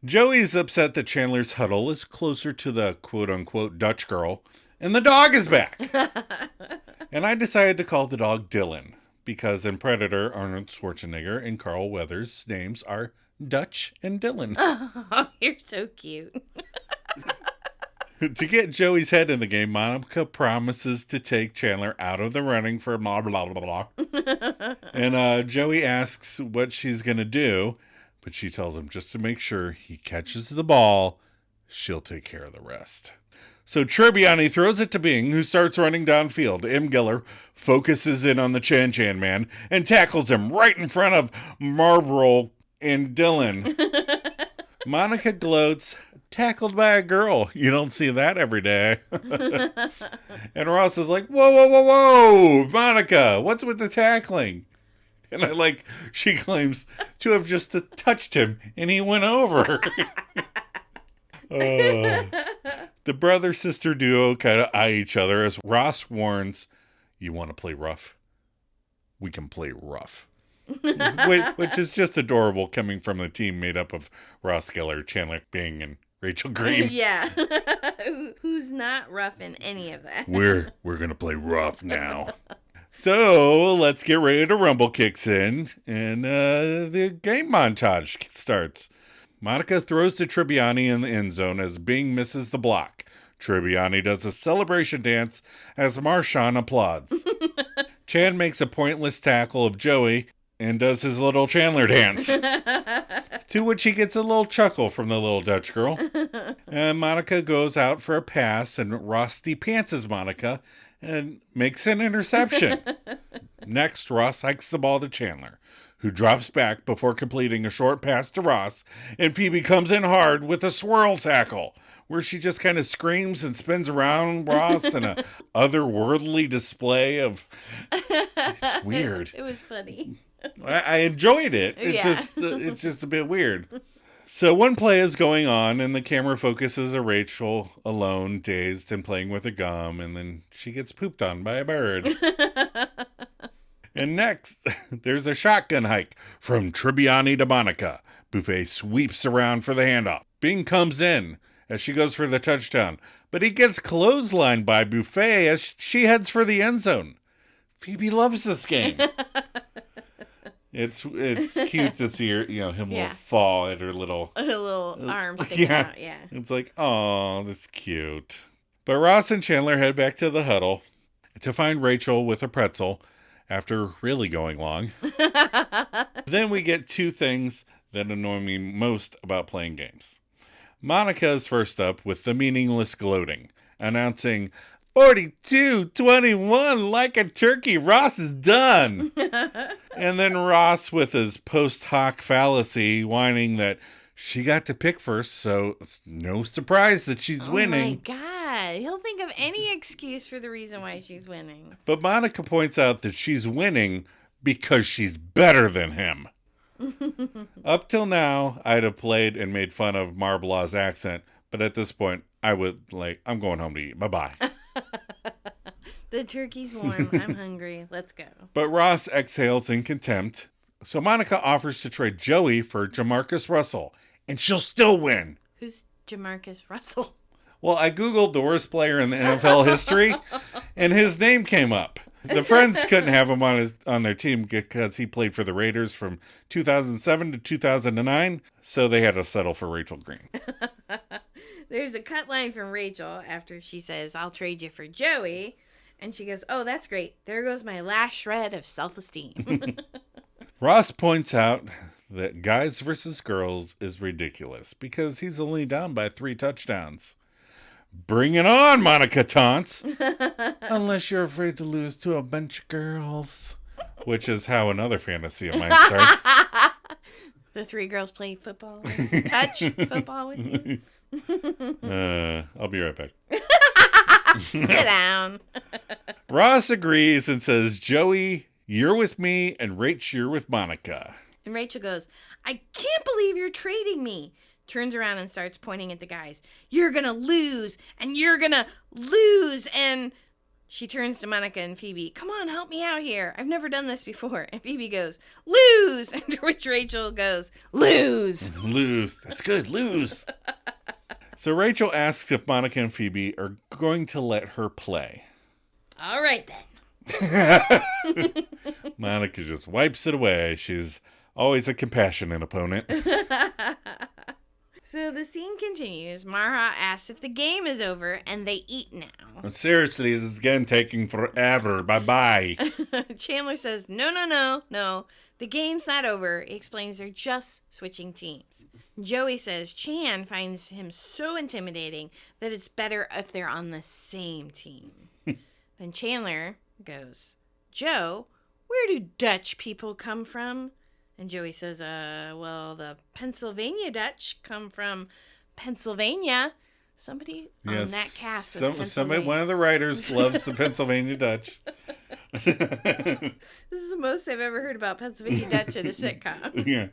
Joey's upset that Chandler's huddle is closer to the quote-unquote Dutch girl, and the dog is back. And I decided to call the dog Dylan, because in Predator, Arnold Schwarzenegger and Carl Weathers' names are Dutch and Dylan. Oh, you're so cute. To get Joey's head in the game, Monica promises to take Chandler out of the running for blah, blah, blah, blah. And Joey asks what she's going to do, but she tells him just to make sure he catches the ball, she'll take care of the rest. So Tribbiani throws it to Bing, who starts running downfield. M. Geller focuses in on the Chan Chan man and tackles him right in front of Marlboro and Dylan. Monica gloats, tackled by a girl. You don't see that every day. And Ross is like, whoa, whoa, whoa, whoa, Monica, what's with the tackling? And she claims to have just touched him and he went over. The brother-sister duo kind of eye each other as Ross warns, you want to play rough? We can play rough. Which is just adorable coming from the team made up of Ross Geller, Chandler Bing, and Rachel Green. Yeah. Who's not rough in any of that? We're going to play rough now. So let's get ready to rumble kicks in, and the game montage starts. Monica throws to Tribbiani in the end zone as Bing misses the block. Tribbiani does a celebration dance as Marshawn applauds. Chan makes a pointless tackle of Joey and does his little Chandler dance, to which he gets a little chuckle from the little Dutch girl. And Monica goes out for a pass, and Ross pantses Monica and makes an interception. Next, Ross hikes the ball to Chandler, who drops back before completing a short pass to Ross, and Phoebe comes in hard with a swirl tackle, where she just kind of screams and spins around Ross in a otherworldly display of... It's weird. It was funny. I enjoyed it. It's just a bit weird. So one play is going on, and the camera focuses on Rachel alone, dazed and playing with a gum, and then she gets pooped on by a bird. And next, there's a shotgun hike from Tribbiani to Monica. Buffet sweeps around for the handoff. Bing comes in as she goes for the touchdown, but he gets clotheslined by Buffet as she heads for the end zone. Phoebe loves this game. It's cute to see her, him fall at her little arm sticking out. Yeah, it's like, oh, that's cute. But Ross and Chandler head back to the huddle to find Rachel with a pretzel after really going long. Then we get two things that annoy me most about playing games. Monica is first up with the meaningless gloating, announcing 42-21 like a turkey. Ross is done. And then Ross with his post hoc fallacy whining that she got to pick first, so no surprise that she's winning. Oh my God. He'll think of any excuse for the reason why she's winning. But Monica points out that she's winning because she's better than him. Up till now, I'd have played and made fun of Marblaw's accent, but at this point, I would I'm going home to eat. Bye-bye. The turkey's warm. I'm hungry. Let's go. But Ross exhales in contempt, so Monica offers to trade Joey for Jamarcus Russell, and she'll still win. Who's Jamarcus Russell? Well, I Googled the worst player in the NFL history, and his name came up. The Friends couldn't have him on their team because he played for the Raiders from 2007 to 2009, so they had to settle for Rachel Green. There's a cut line from Rachel after she says, I'll trade you for Joey. And she goes, oh, that's great. There goes my last shred of self-esteem. Ross points out that guys versus girls is ridiculous because he's only down by 3 touchdowns. Bring it on, Monica taunts. Unless you're afraid to lose to a bunch of girls. Which is how another fantasy of mine starts. The 3 girls play football. Touch football with you. I'll be right back. Sit down. Ross agrees and says, Joey, you're with me, and Rach, you're with Monica. And Rachel goes, I can't believe you're trading me. Turns around and starts pointing at the guys. You're going to lose, and you're going to lose. And she turns to Monica and Phoebe. Come on, help me out here. I've never done this before. And Phoebe goes, lose. And to which Rachel goes, lose. Lose. That's good. Lose. So Rachel asks if Monica and Phoebe are going to let her play. All right, then. Monica just wipes it away. She's always a compassionate opponent. So the scene continues. Marha asks if the game is over, and they eat now. Seriously, this is again taking forever. Bye-bye. Chandler says, no. The game's not over. He explains they're just switching teams. Joey says Chan finds him so intimidating that it's better if they're on the same team. Then Chandler goes, Joe, where do Dutch people come from? And Joey says, well, the Pennsylvania Dutch come from Pennsylvania. Somebody on that cast was Pennsylvania. One of the writers loves the Pennsylvania Dutch. This is the most I've ever heard about Pennsylvania Dutch in a sitcom. Yeah.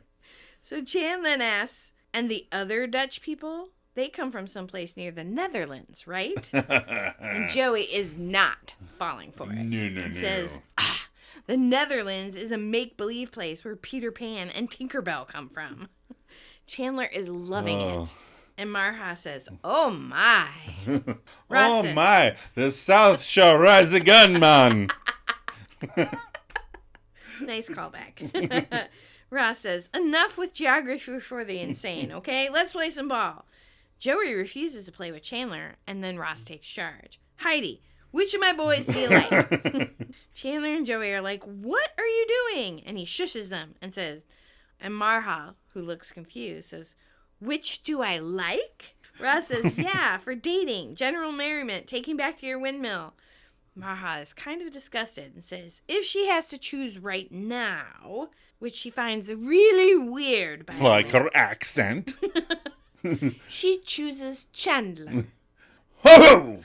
So Chan then asks, and the other Dutch people? They come from someplace near the Netherlands, right? And Joey is not falling for it. No. Says, the Netherlands is a make-believe place where Peter Pan and Tinkerbell come from. Chandler is loving it. And Marha says, oh my. Oh my, the South shall rise again, man. Nice callback. Ross says, enough with geography for the insane, okay? Let's play some ball. Joey refuses to play with Chandler, and then Ross takes charge. Heidi, which of my boys do you like? Chandler and Joey are like, what are you doing? And he shushes them and says, and Marha, who looks confused, says, which do I like? Ross says, yeah, for dating, general merriment, taking back to your windmill. Marha is kind of disgusted and says, if she has to choose right now, which she finds really weird, by the way. Like her accent. She chooses Chandler. Ho!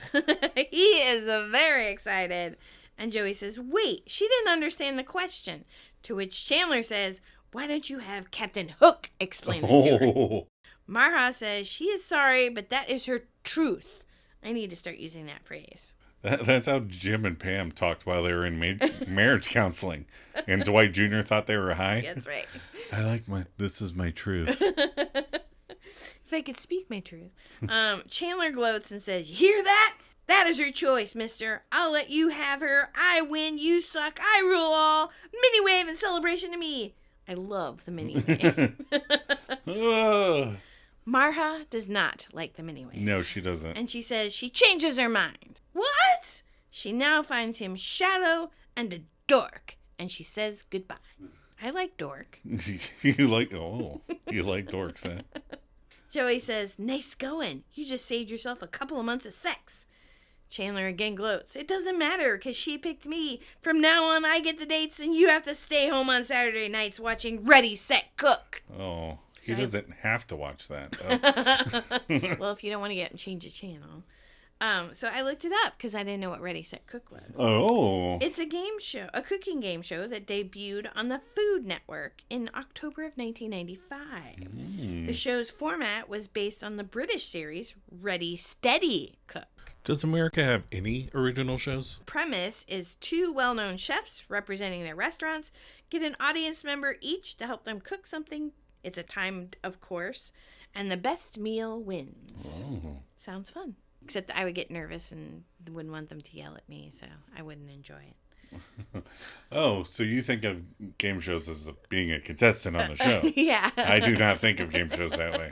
He is very excited. And Joey says, wait, she didn't understand the question. To which Chandler says, why don't you have Captain Hook explain it to her? Marha says she is sorry, but that is her truth. I need to start using that phrase. That's how Jim and Pam talked while they were in marriage counseling. And Dwight Jr. thought they were high. That's right. This is my truth. If I could speak my truth. Chandler gloats and says, you hear that? That is your choice, mister. I'll let you have her. I win, you suck, I rule all. Mini wave and celebration to me. I love the mini wave. Marha does not like the mini wave. No, she doesn't. And she says she changes her mind. What? She now finds him shallow and a dork. And she says goodbye. I like dork. You like dorks, huh? Joey says, nice going. You just saved yourself a couple of months of sex. Chandler again gloats. It doesn't matter because she picked me. From now on, I get the dates and you have to stay home on Saturday nights watching Ready, Set, Cook. Oh, he doesn't have to watch that. Well, if you don't want to get and change the channel. So I looked it up because I didn't know what Ready, Set, Cook was. Oh. It's a game show, a cooking game show that debuted on the Food Network in October of 1995. The show's format was based on the British series Ready, Steady, Cook. Does America have any original shows? Premise is 2 well-known chefs representing their restaurants get an audience member each to help them cook something. It's a timed, of course, and the best meal wins. Oh. Sounds fun. Except I would get nervous and wouldn't want them to yell at me, so I wouldn't enjoy it. Oh, so you think of game shows as being a contestant on the show. Yeah. I do not think of game shows that way.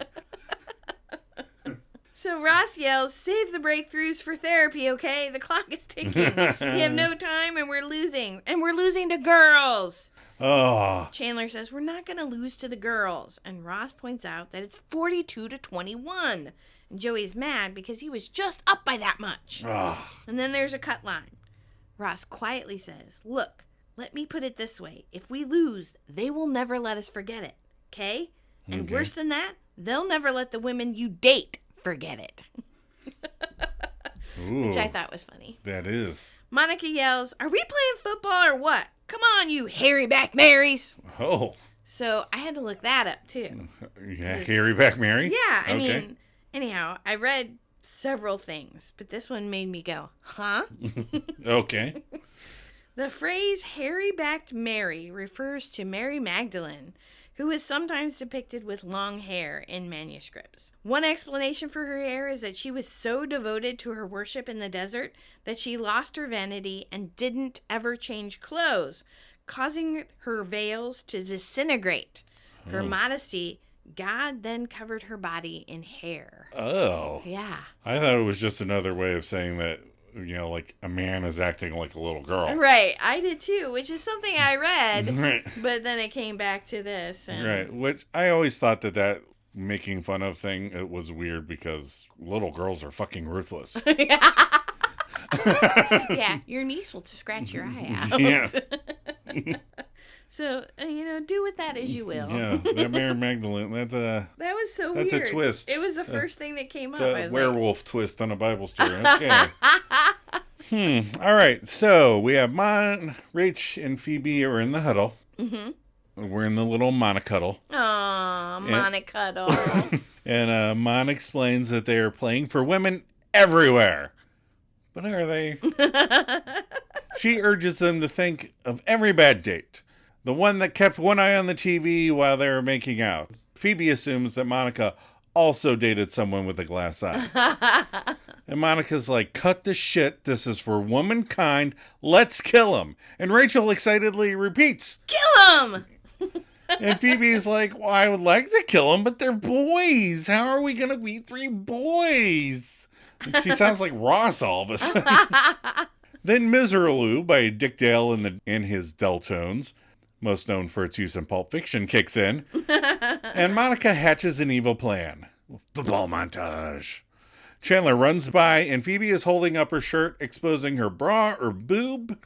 So Ross yells, save the breakthroughs for therapy, okay? The clock is ticking. We have no time and we're losing. And we're losing to girls. Oh. Chandler says, we're not going to lose to the girls. And Ross points out that it's 42-21. And Joey's mad because he was just up by that much. Oh. And then there's a cut line. Ross quietly says, look, let me put it this way. If we lose, they will never let us forget it. Okay? And Okay. worse than that, they'll never let the women you date forget it. Ooh, Which I thought was funny. that is. Monica yells, are we playing football or what? Come on, you hairy back Marys. Oh. So I had to look that up, too. Yeah, Harry back Mary? Yeah, I Okay. mean, anyhow, I read several things, but this one made me go, huh? Okay. The phrase hairy-backed Mary refers to Mary Magdalene, who is sometimes depicted with long hair in manuscripts. One explanation for her hair is that she was so devoted to her worship in the desert that she lost her vanity and didn't ever change clothes, causing her veils to disintegrate. For modesty, God then covered her body in hair. Oh. Yeah. I thought it was just another way of saying that, you know, like a man is acting like a little girl. Right, I did too, which is something I read, Right. but then it came back to this. And... Right. Which I always thought that making fun of thing, it was weird because little girls are fucking ruthless. Yeah, your niece will scratch your eye out. Yeah. So, do with that as you will. Yeah, that Mary Magdalene, That was so That's a weird. twist. It was the first thing that came it's up. I a was werewolf twist on a Bible story. Okay. All right. So we have Rach, and Phoebe are in the huddle. Mm-hmm. We're in the little monocuddle. Aw, monocuddle. And Mon explains that they are playing for women everywhere. But are they? She urges them to think of every bad date. The one that kept one eye on the TV while they were making out. Phoebe assumes that Monica also dated someone with a glass eye. And Monica's like, cut the shit. This is for womankind. Let's kill him. And Rachel excitedly repeats, Kill him! and Phoebe's like, well, I would like to kill them, but they're boys. How are we going to be 3 boys? She sounds like Ross all of a sudden. Then Miseraloo by Dick Dale in his Deltones, most known for its use in Pulp Fiction, kicks in. And Monica hatches an evil plan. Football montage. Chandler runs by, and Phoebe is holding up her shirt, exposing her bra or boob.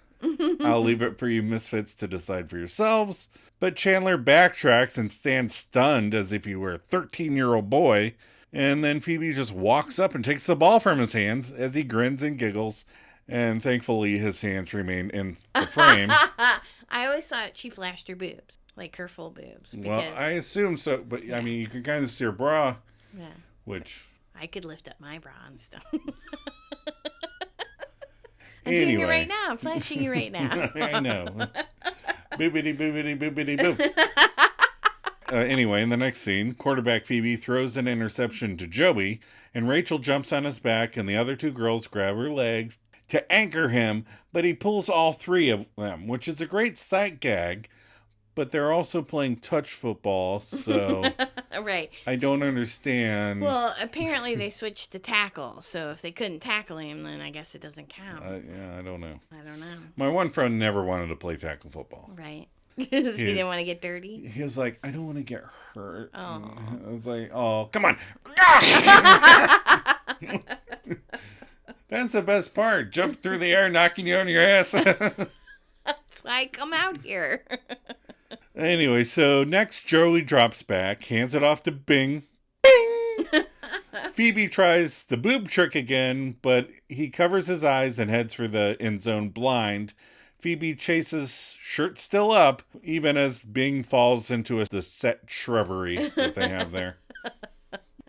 I'll leave it for you Misfits to decide for yourselves. But Chandler backtracks and stands stunned as if he were a 13-year-old boy. And then Phoebe just walks up and takes the ball from his hands as he grins and giggles. And thankfully his hands remain in the frame. I always thought she flashed her boobs, like her full boobs. Well, I assume so. But, I mean, you can kind of see her bra, Yeah. which... I could lift up my bra and stuff. I'm Anyway. doing it right now. I'm flashing you right now. I know. Boobity, boobity, boobity, boop. Anyway, in the next scene, quarterback Phoebe throws an interception to Joey, and Rachel jumps on his back, and the other 2 girls grab her legs to anchor him, but he pulls all 3 of them, which is a great sight gag, but they're also playing touch football, so Right. I don't understand. Well, apparently they switched to tackle, so if they couldn't tackle him, then I guess it doesn't count. Yeah, I don't know. I don't know. My one friend never wanted to play tackle football. Right. Because he didn't want to get dirty. He was like, I don't want to get hurt. Oh. I was like, oh, come on. That's the best part. Jump through the air, knocking you on your ass. That's why I come out here. Anyway, so next Joey drops back, hands it off to Bing. Bing! Phoebe tries the boob trick again, but he covers his eyes and heads for the end zone blind. Phoebe chases, shirt still up, even as Bing falls into the set shrubbery that they have there. All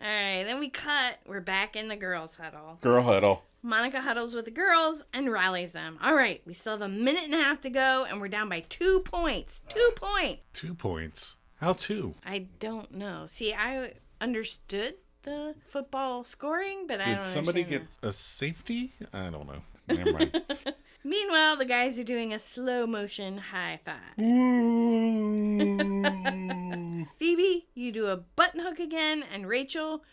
right, then we cut. We're back in the girls' huddle. Girl huddle. Monica huddles with the girls and rallies them. All right, we still have a minute and a half to go, and we're down by 2 points. 2 points. 2 points. How 2? I don't know. See, I understood the football scoring, but I don't Did somebody get understand a safety? I don't know. Never mind. this. Meanwhile, the guys are doing a slow motion high five. Phoebe, you do a button hook again, and Rachel,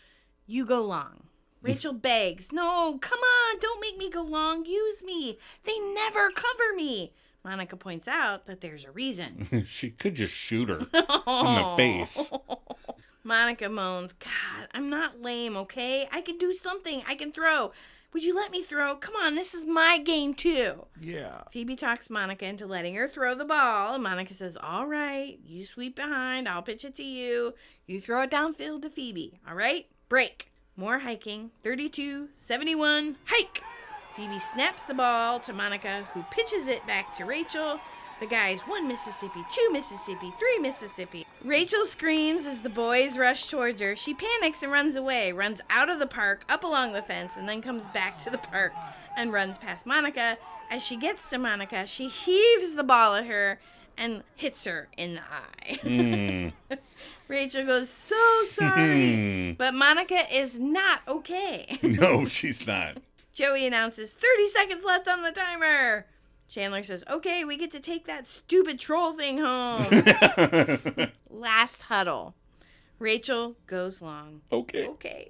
you go long. Rachel begs, no, come on, don't make me go long. Use me. They never cover me. Monica points out that there's a reason. She could just shoot her in the face. Monica moans, God, I'm not lame, okay? I can do something. I can throw. Would you let me throw? Come on, this is my game, too. Yeah. Phoebe talks Monica into letting her throw the ball. And Monica says, all right, you sweep behind. I'll pitch it to you. You throw it downfield to Phoebe. All right? Break. More hiking. 32, 71, hike. Phoebe snaps the ball to Monica, who pitches it back to Rachel. The guys, 1 Mississippi, 2 Mississippi, 3 Mississippi. Rachel screams as the boys rush towards her. She panics and runs away, runs out of the park, up along the fence, and then comes back to the park and runs past Monica. As she gets to Monica, she heaves the ball at her and hits her in the eye. Rachel goes, so sorry. But Monica is not okay. No, she's not. Joey announces 30 seconds left on the timer. Chandler says, okay, we get to take that stupid troll thing home. Last huddle. Rachel goes long. Okay.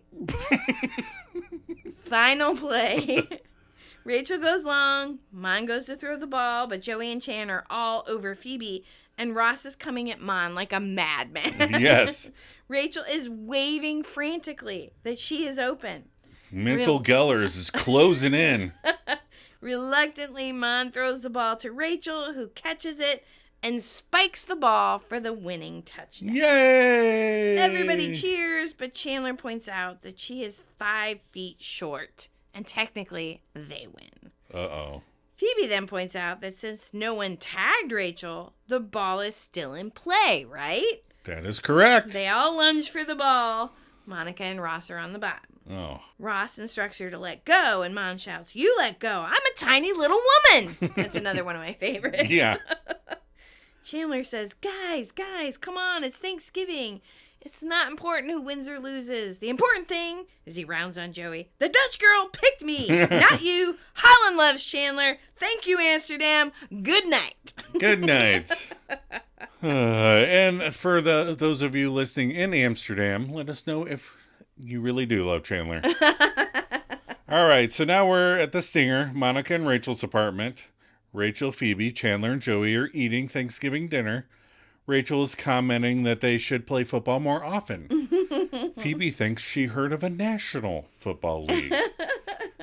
Final play. Rachel goes long. Mon goes to throw the ball, but Joey and Chan are all over Phoebe, and Ross is coming at Mon like a madman. Yes. Rachel is waving frantically that she is open. Mental Gellers is closing in. Reluctantly, Mon throws the ball to Rachel, who catches it and spikes the ball for the winning touchdown. Yay! Everybody cheers, but Chandler points out that she is 5 feet short, and technically, they win. Uh-oh. Phoebe then points out that since no one tagged Rachel, the ball is still in play, right? That is correct. They all lunge for the ball. Monica and Ross are on the bottom. Oh. Ross instructs her to let go, and Mon shouts, you let go. I'm a tiny little woman. That's another one of my favorites. Yeah. Chandler says, guys, come on, it's Thanksgiving. It's not important who wins or loses. The important thing, as he rounds on Joey, the Dutch girl picked me, not you. Holland loves Chandler. Thank you, Amsterdam. Good night. Good night. And for those of you listening in Amsterdam, let us know if you really do love Chandler. All right, so now we're at the Stinger, Monica and Rachel's apartment. Rachel, Phoebe, Chandler, and Joey are eating Thanksgiving dinner. Rachel is commenting that they should play football more often. Phoebe thinks she heard of a national football league.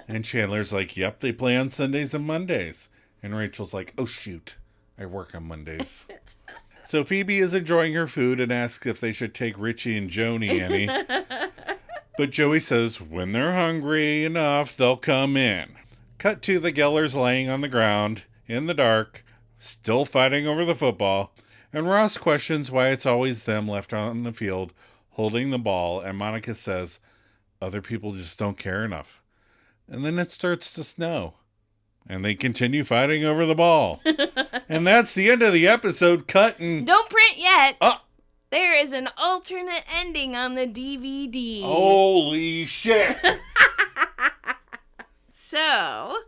And Chandler's like, yep, they play on Sundays and Mondays. And Rachel's like, oh, shoot, I work on Mondays. So Phoebe is enjoying her food and asks if they should take Richie and Joni any. But Joey says when they're hungry enough, they'll come in. Cut to the Gellers laying on the ground in the dark, still fighting over the football. And Ross questions why it's always them left on the field holding the ball. And Monica says other people just don't care enough. And then it starts to snow. And they continue fighting over the ball. And that's the end of the episode. Cut and... Don't print yet. There is an alternate ending on the DVD. Holy shit. So,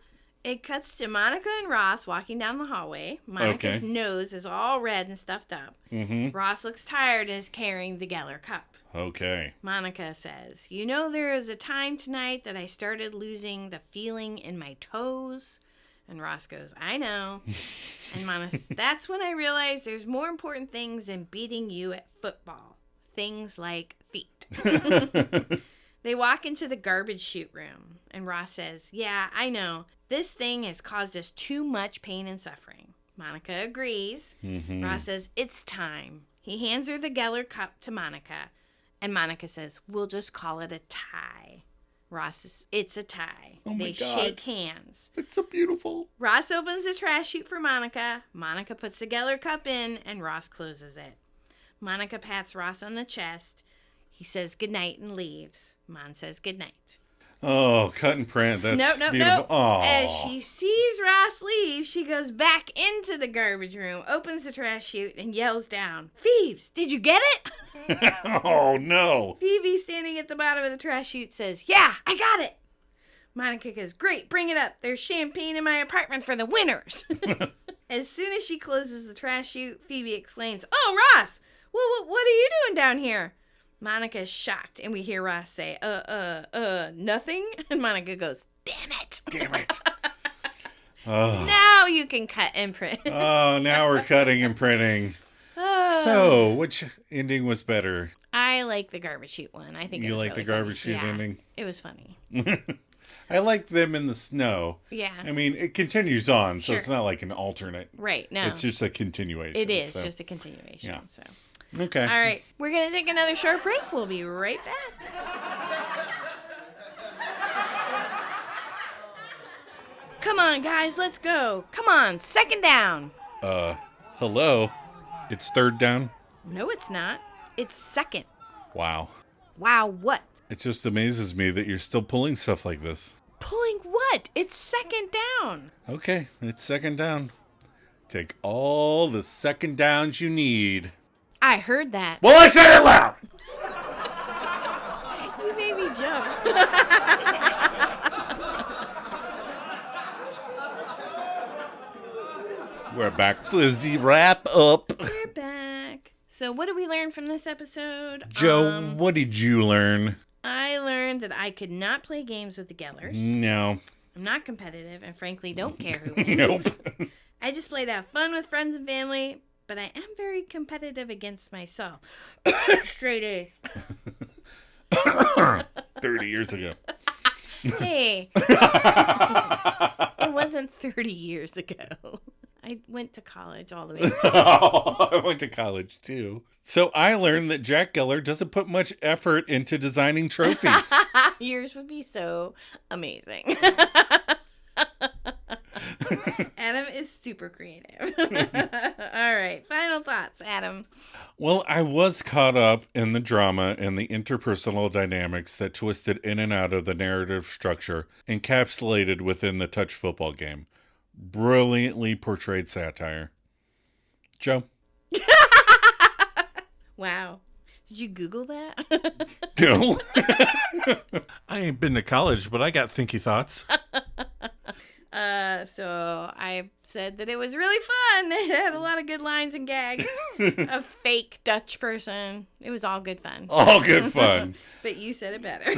it cuts to Monica and Ross walking down the hallway. Monica's nose is all red and stuffed up. Mm-hmm. Ross looks tired and is carrying the Geller cup. Okay. Monica says, you know, there is a time tonight that I started losing the feeling in my toes. And Ross goes, I know. And Mama says, that's when I realized there's more important things than beating you at football. Things like feet. They walk into the garbage chute room. And Ross says, yeah, I know. This thing has caused us too much pain and suffering. Monica agrees. Mm-hmm. Ross says, it's time. He hands her the Geller cup to Monica. And Monica says, we'll just call it a tie. Ross says, it's a tie. Oh my they God. shake hands. It's so beautiful. Ross opens the trash chute for Monica. Monica puts the Geller cup in, and Ross closes it. Monica pats Ross on the chest. He says goodnight and leaves. Mon says goodnight. Oh, cut and print. That's beautiful. No. Oh. As she sees Ross leave, she goes back into the garbage room, opens the trash chute, and yells down, Phoebes, did you get it? Oh, no. Phoebe, standing at the bottom of the trash chute, says, yeah, I got it. Monica goes, great, bring it up. There's champagne in my apartment for the winners. As soon as she closes the trash chute, Phoebe exclaims, oh, Ross, what are you doing down here? Monica is shocked, and we hear Ross say, nothing? And Monica goes, damn it. Damn it. Oh. Now you can cut and print. Oh, now we're cutting and printing. So, which ending was better? I like the garbage chute one. I think You it was like really the garbage funny. chute ending? It was funny. I like them in the snow. Yeah. I mean, it continues on, so Sure. it's not like an alternate. Right. No. It's just a continuation. It is so. just a continuation. Yeah. So. Okay. All right. We're going to take another short break. We'll be right back. Come on, guys. Let's go. Come on. Second down. Hello? It's third down? No, it's not. It's second. Wow. Wow, what? It just amazes me that you're still pulling stuff like this. Pulling what? It's second down. Okay, it's second down. Take all the second downs you need. I heard that. Well, I said it loud! You made me jump. We're back for the wrap up. We're back. So what did we learn from this episode? Joe, what did you learn? I learned that I could not play games with the Gellers. No. I'm not competitive and frankly don't care who wins. Nope. I just play to have fun with friends and family, but I am very competitive against myself. Straight A's. 30 years ago. Hey. It wasn't 30 years ago. I went to college all the way. I went to college too. So I learned that Jack Geller doesn't put much effort into designing trophies. Yours would be so amazing. Adam is super creative. All right. Final thoughts, Adam. Well, I was caught up in the drama and the interpersonal dynamics that twisted in and out of the narrative structure encapsulated within the touch football game. Brilliantly portrayed satire. Joe? Wow. Did you Google that? No. I ain't been to college, but I got thinky thoughts. So I said that it was really fun. It had a lot of good lines and gags. A fake Dutch person. It was all good fun. All good fun. But you said it better.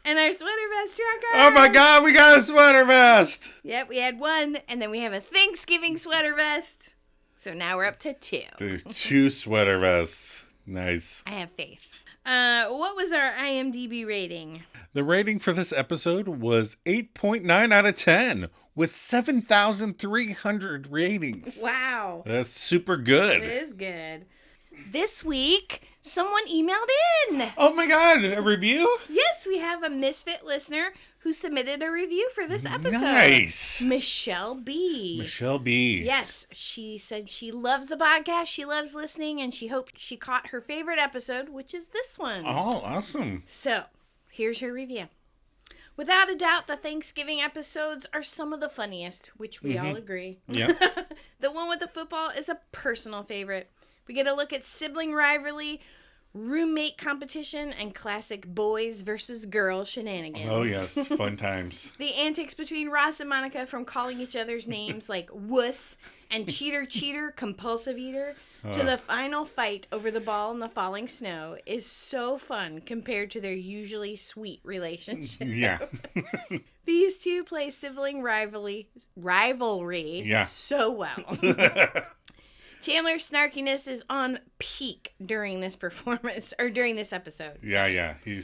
And our sweater vest trucker. Oh my God, we got a sweater vest. Yep, we had one, and then we have a Thanksgiving sweater vest. So now we're up to two. There's 2 sweater vests. Nice. I have faith. What was our IMDb rating? The rating for this episode was 8.9 out of 10 with 7,300 ratings. Wow. That's super good. It is good. This week, someone emailed in. Oh my God, a review? Yes, we have a Misfit listener who submitted a review for this episode. Nice. Michelle B. Michelle B. Yes, she said she loves the podcast, she loves listening, and she hoped she caught her favorite episode, which is this one. Oh, awesome. So, here's her review. Without a doubt, the Thanksgiving episodes are some of the funniest, which we all agree. Yeah. The one with the football is a personal favorite. We get a look at sibling rivalry, roommate competition, and classic boys versus girls shenanigans. Oh, yes. Fun times. The antics between Ross and Monica, from calling each other's names like wuss and cheater, compulsive eater, to the final fight over the ball in the falling snow, is so fun compared to their usually sweet relationship. Yeah. These two play sibling rivalry Yeah. so well. Chandler's snarkiness is on peak during this performance, or during this episode. Yeah. He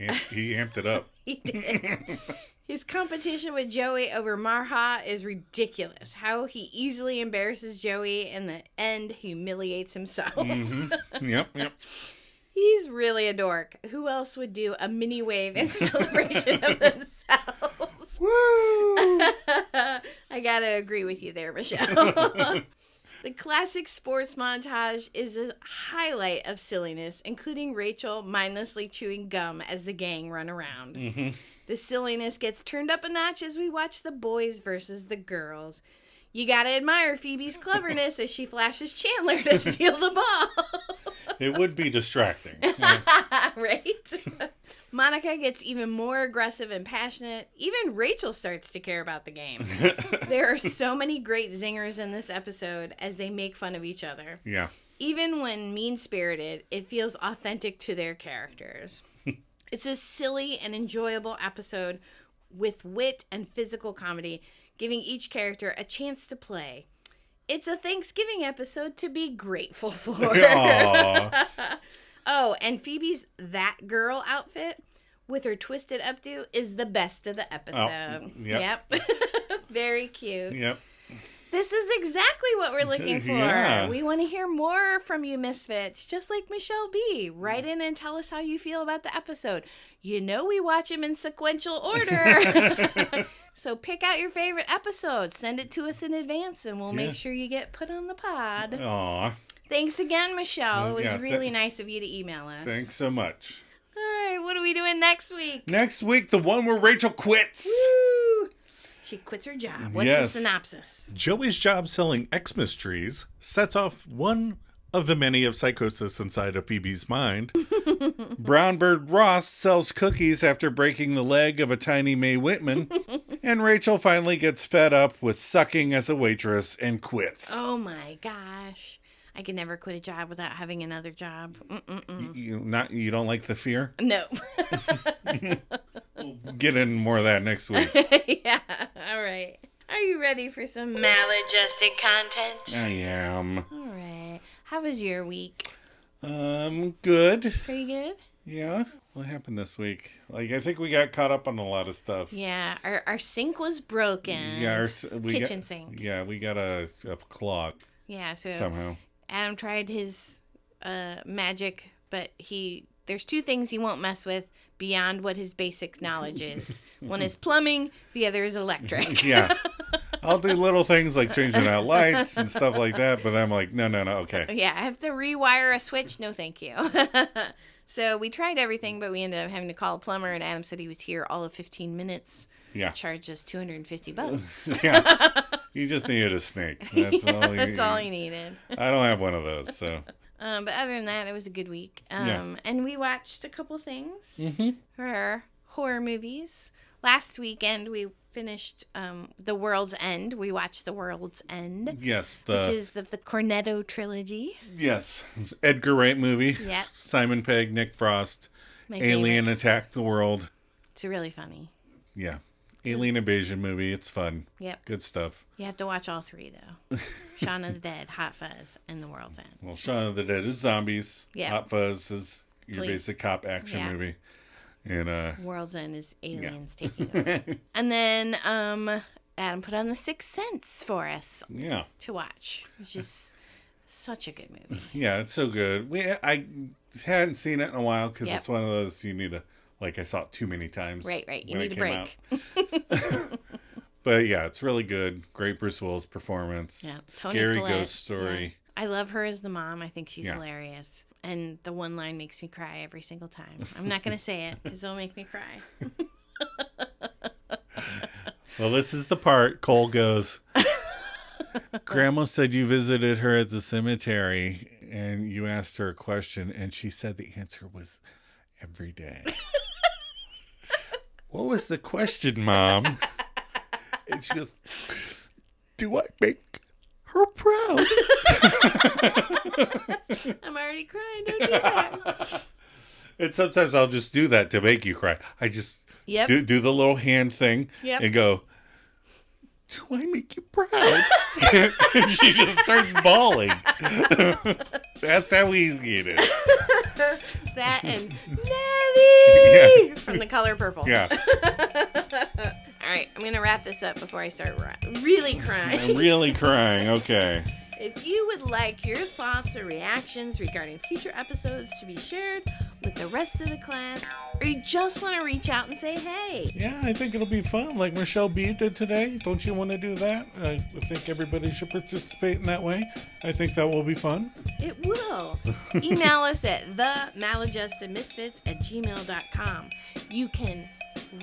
amped it up. He did. His competition with Joey over Marha is ridiculous. How he easily embarrasses Joey and in the end humiliates himself. Mm-hmm. Yep. He's really a dork. Who else would do a mini wave in celebration of themselves? Woo! I gotta agree with you there, Michelle. The classic sports montage is a highlight of silliness, including Rachel mindlessly chewing gum as the gang run around. Mm-hmm. The silliness gets turned up a notch as we watch the boys versus the girls. You gotta admire Phoebe's cleverness as she flashes Chandler to steal the ball. It would be distracting. Right? Monica gets even more aggressive and passionate. Even Rachel starts to care about the game. There are so many great zingers in this episode as they make fun of each other. Yeah. Even when mean-spirited, it feels authentic to their characters. It's a silly and enjoyable episode with wit and physical comedy, giving each character a chance to play. It's a Thanksgiving episode to be grateful for. Aw. Oh, and Phoebe's That Girl outfit with her twisted updo is the best of the episode. Yep. Very cute. Yep. This is exactly what we're looking for. Yeah. We want to hear more from you, Misfits, just like Michelle B. Write in and tell us how you feel about the episode. You know we watch them in sequential order. So pick out your favorite episode. Send it to us in advance, and we'll make sure you get put on the pod. Aw. Thanks again, Michelle. It was Yeah, really nice of you to email us. Thanks so much. All right, what are we doing next week? Next week, the one where Rachel quits. Woo! She quits her job. What's Yes. the synopsis? Joey's job selling Xmas trees sets off one of the many of psychosis inside of Phoebe's mind. Brownbird Ross sells cookies after breaking the leg of a tiny Mae Whitman. And Rachel finally gets fed up with sucking as a waitress and quits. Oh my gosh. I could never quit a job without having another job. Mm-mm-mm. You don't like the fear? No. We'll get in more of that next week. Yeah. All right. Are you ready for some maladjusted content? I am. All right. How was your week? Good. Pretty good? Yeah. What happened this week? I think we got caught up on a lot of stuff. Yeah. Our sink was broken. Yeah, kitchen sink. Yeah, we got a clog Yeah. So somehow. Adam tried his magic, but there's two things he won't mess with beyond what his basic knowledge is. One is plumbing, the other is electric. Yeah. I'll do little things like changing out lights and stuff like that, but I'm like, no, okay. Yeah, I have to rewire a switch. No, thank you. So we tried everything, but we ended up having to call a plumber, and Adam said he was here all of 15 minutes. Yeah. Charged us $250. Yeah. You just needed a snake. That's all you That's all he needed. I don't have one of those, so. But other than that, it was a good week. Yeah. And we watched a couple things for horror movies. Last weekend, we finished The World's End. We watched The World's End. Yes. Which is the Cornetto trilogy. Yes. It's an Edgar Wright movie. Yep. Simon Pegg, Nick Frost. My Alien favorites. attacked the world. It's really funny. Yeah. Alien invasion movie. It's fun. Yep. Good stuff. You have to watch all three, though. Shaun of the Dead, Hot Fuzz, and The World's End. Well, Shaun of the Dead is zombies. Yeah. Hot Fuzz is your Please. basic cop action Yeah. movie. And World's End is aliens taking over. And then Adam put on The Sixth Sense for us yeah. to watch, which is such a good movie. Yeah, it's so good. I hadn't seen it in a while because Yep. it's one of those you need to, I saw it too many times. Right. You when need it a break. break. But yeah, it's really good. Great Bruce Willis performance. Yeah. Toni Scary Collette, ghost story. yeah. I love her as the mom. I think she's Yeah. hilarious. And the one line makes me cry every single time. I'm not going to say it because it'll make me cry. Well, this is the part Cole goes, Grandma said you visited her at the cemetery and you asked her a question and she said the answer was every day. What was the question, Mom? And she goes, do I make her proud? I'm already crying. Don't do that. And sometimes I'll just do that to make you cry. I just Yep. do the little hand thing Yep. and go, do I make you proud? And she just starts bawling. That's how easy it is. That and Nelly from The Color Purple. Yeah. All right, I'm going to wrap this up before I start really crying. I'm really crying. Okay. If you would like your thoughts or reactions regarding future episodes to be shared with the rest of the class, or you just want to reach out and say hey, Yeah, I think it'll be fun, like Michelle B did today. Don't you want to do that? I think everybody should participate in that way. I think that will be fun. it will. Email us at themaladjustedmisfits@gmail.com. You can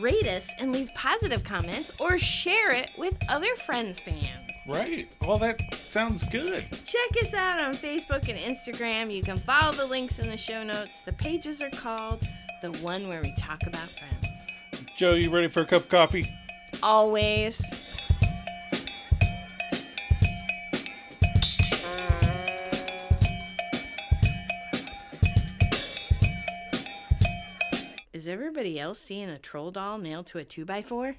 rate us and leave positive comments or share it with other friends, fans. Right. Well, that sounds good. Check us out on Facebook and Instagram. You can follow the links in the show notes. The pages are called The One Where We Talk About Friends. Joe, you ready for a cup of coffee? Always. Is everybody else seeing a troll doll nailed to a 2x4?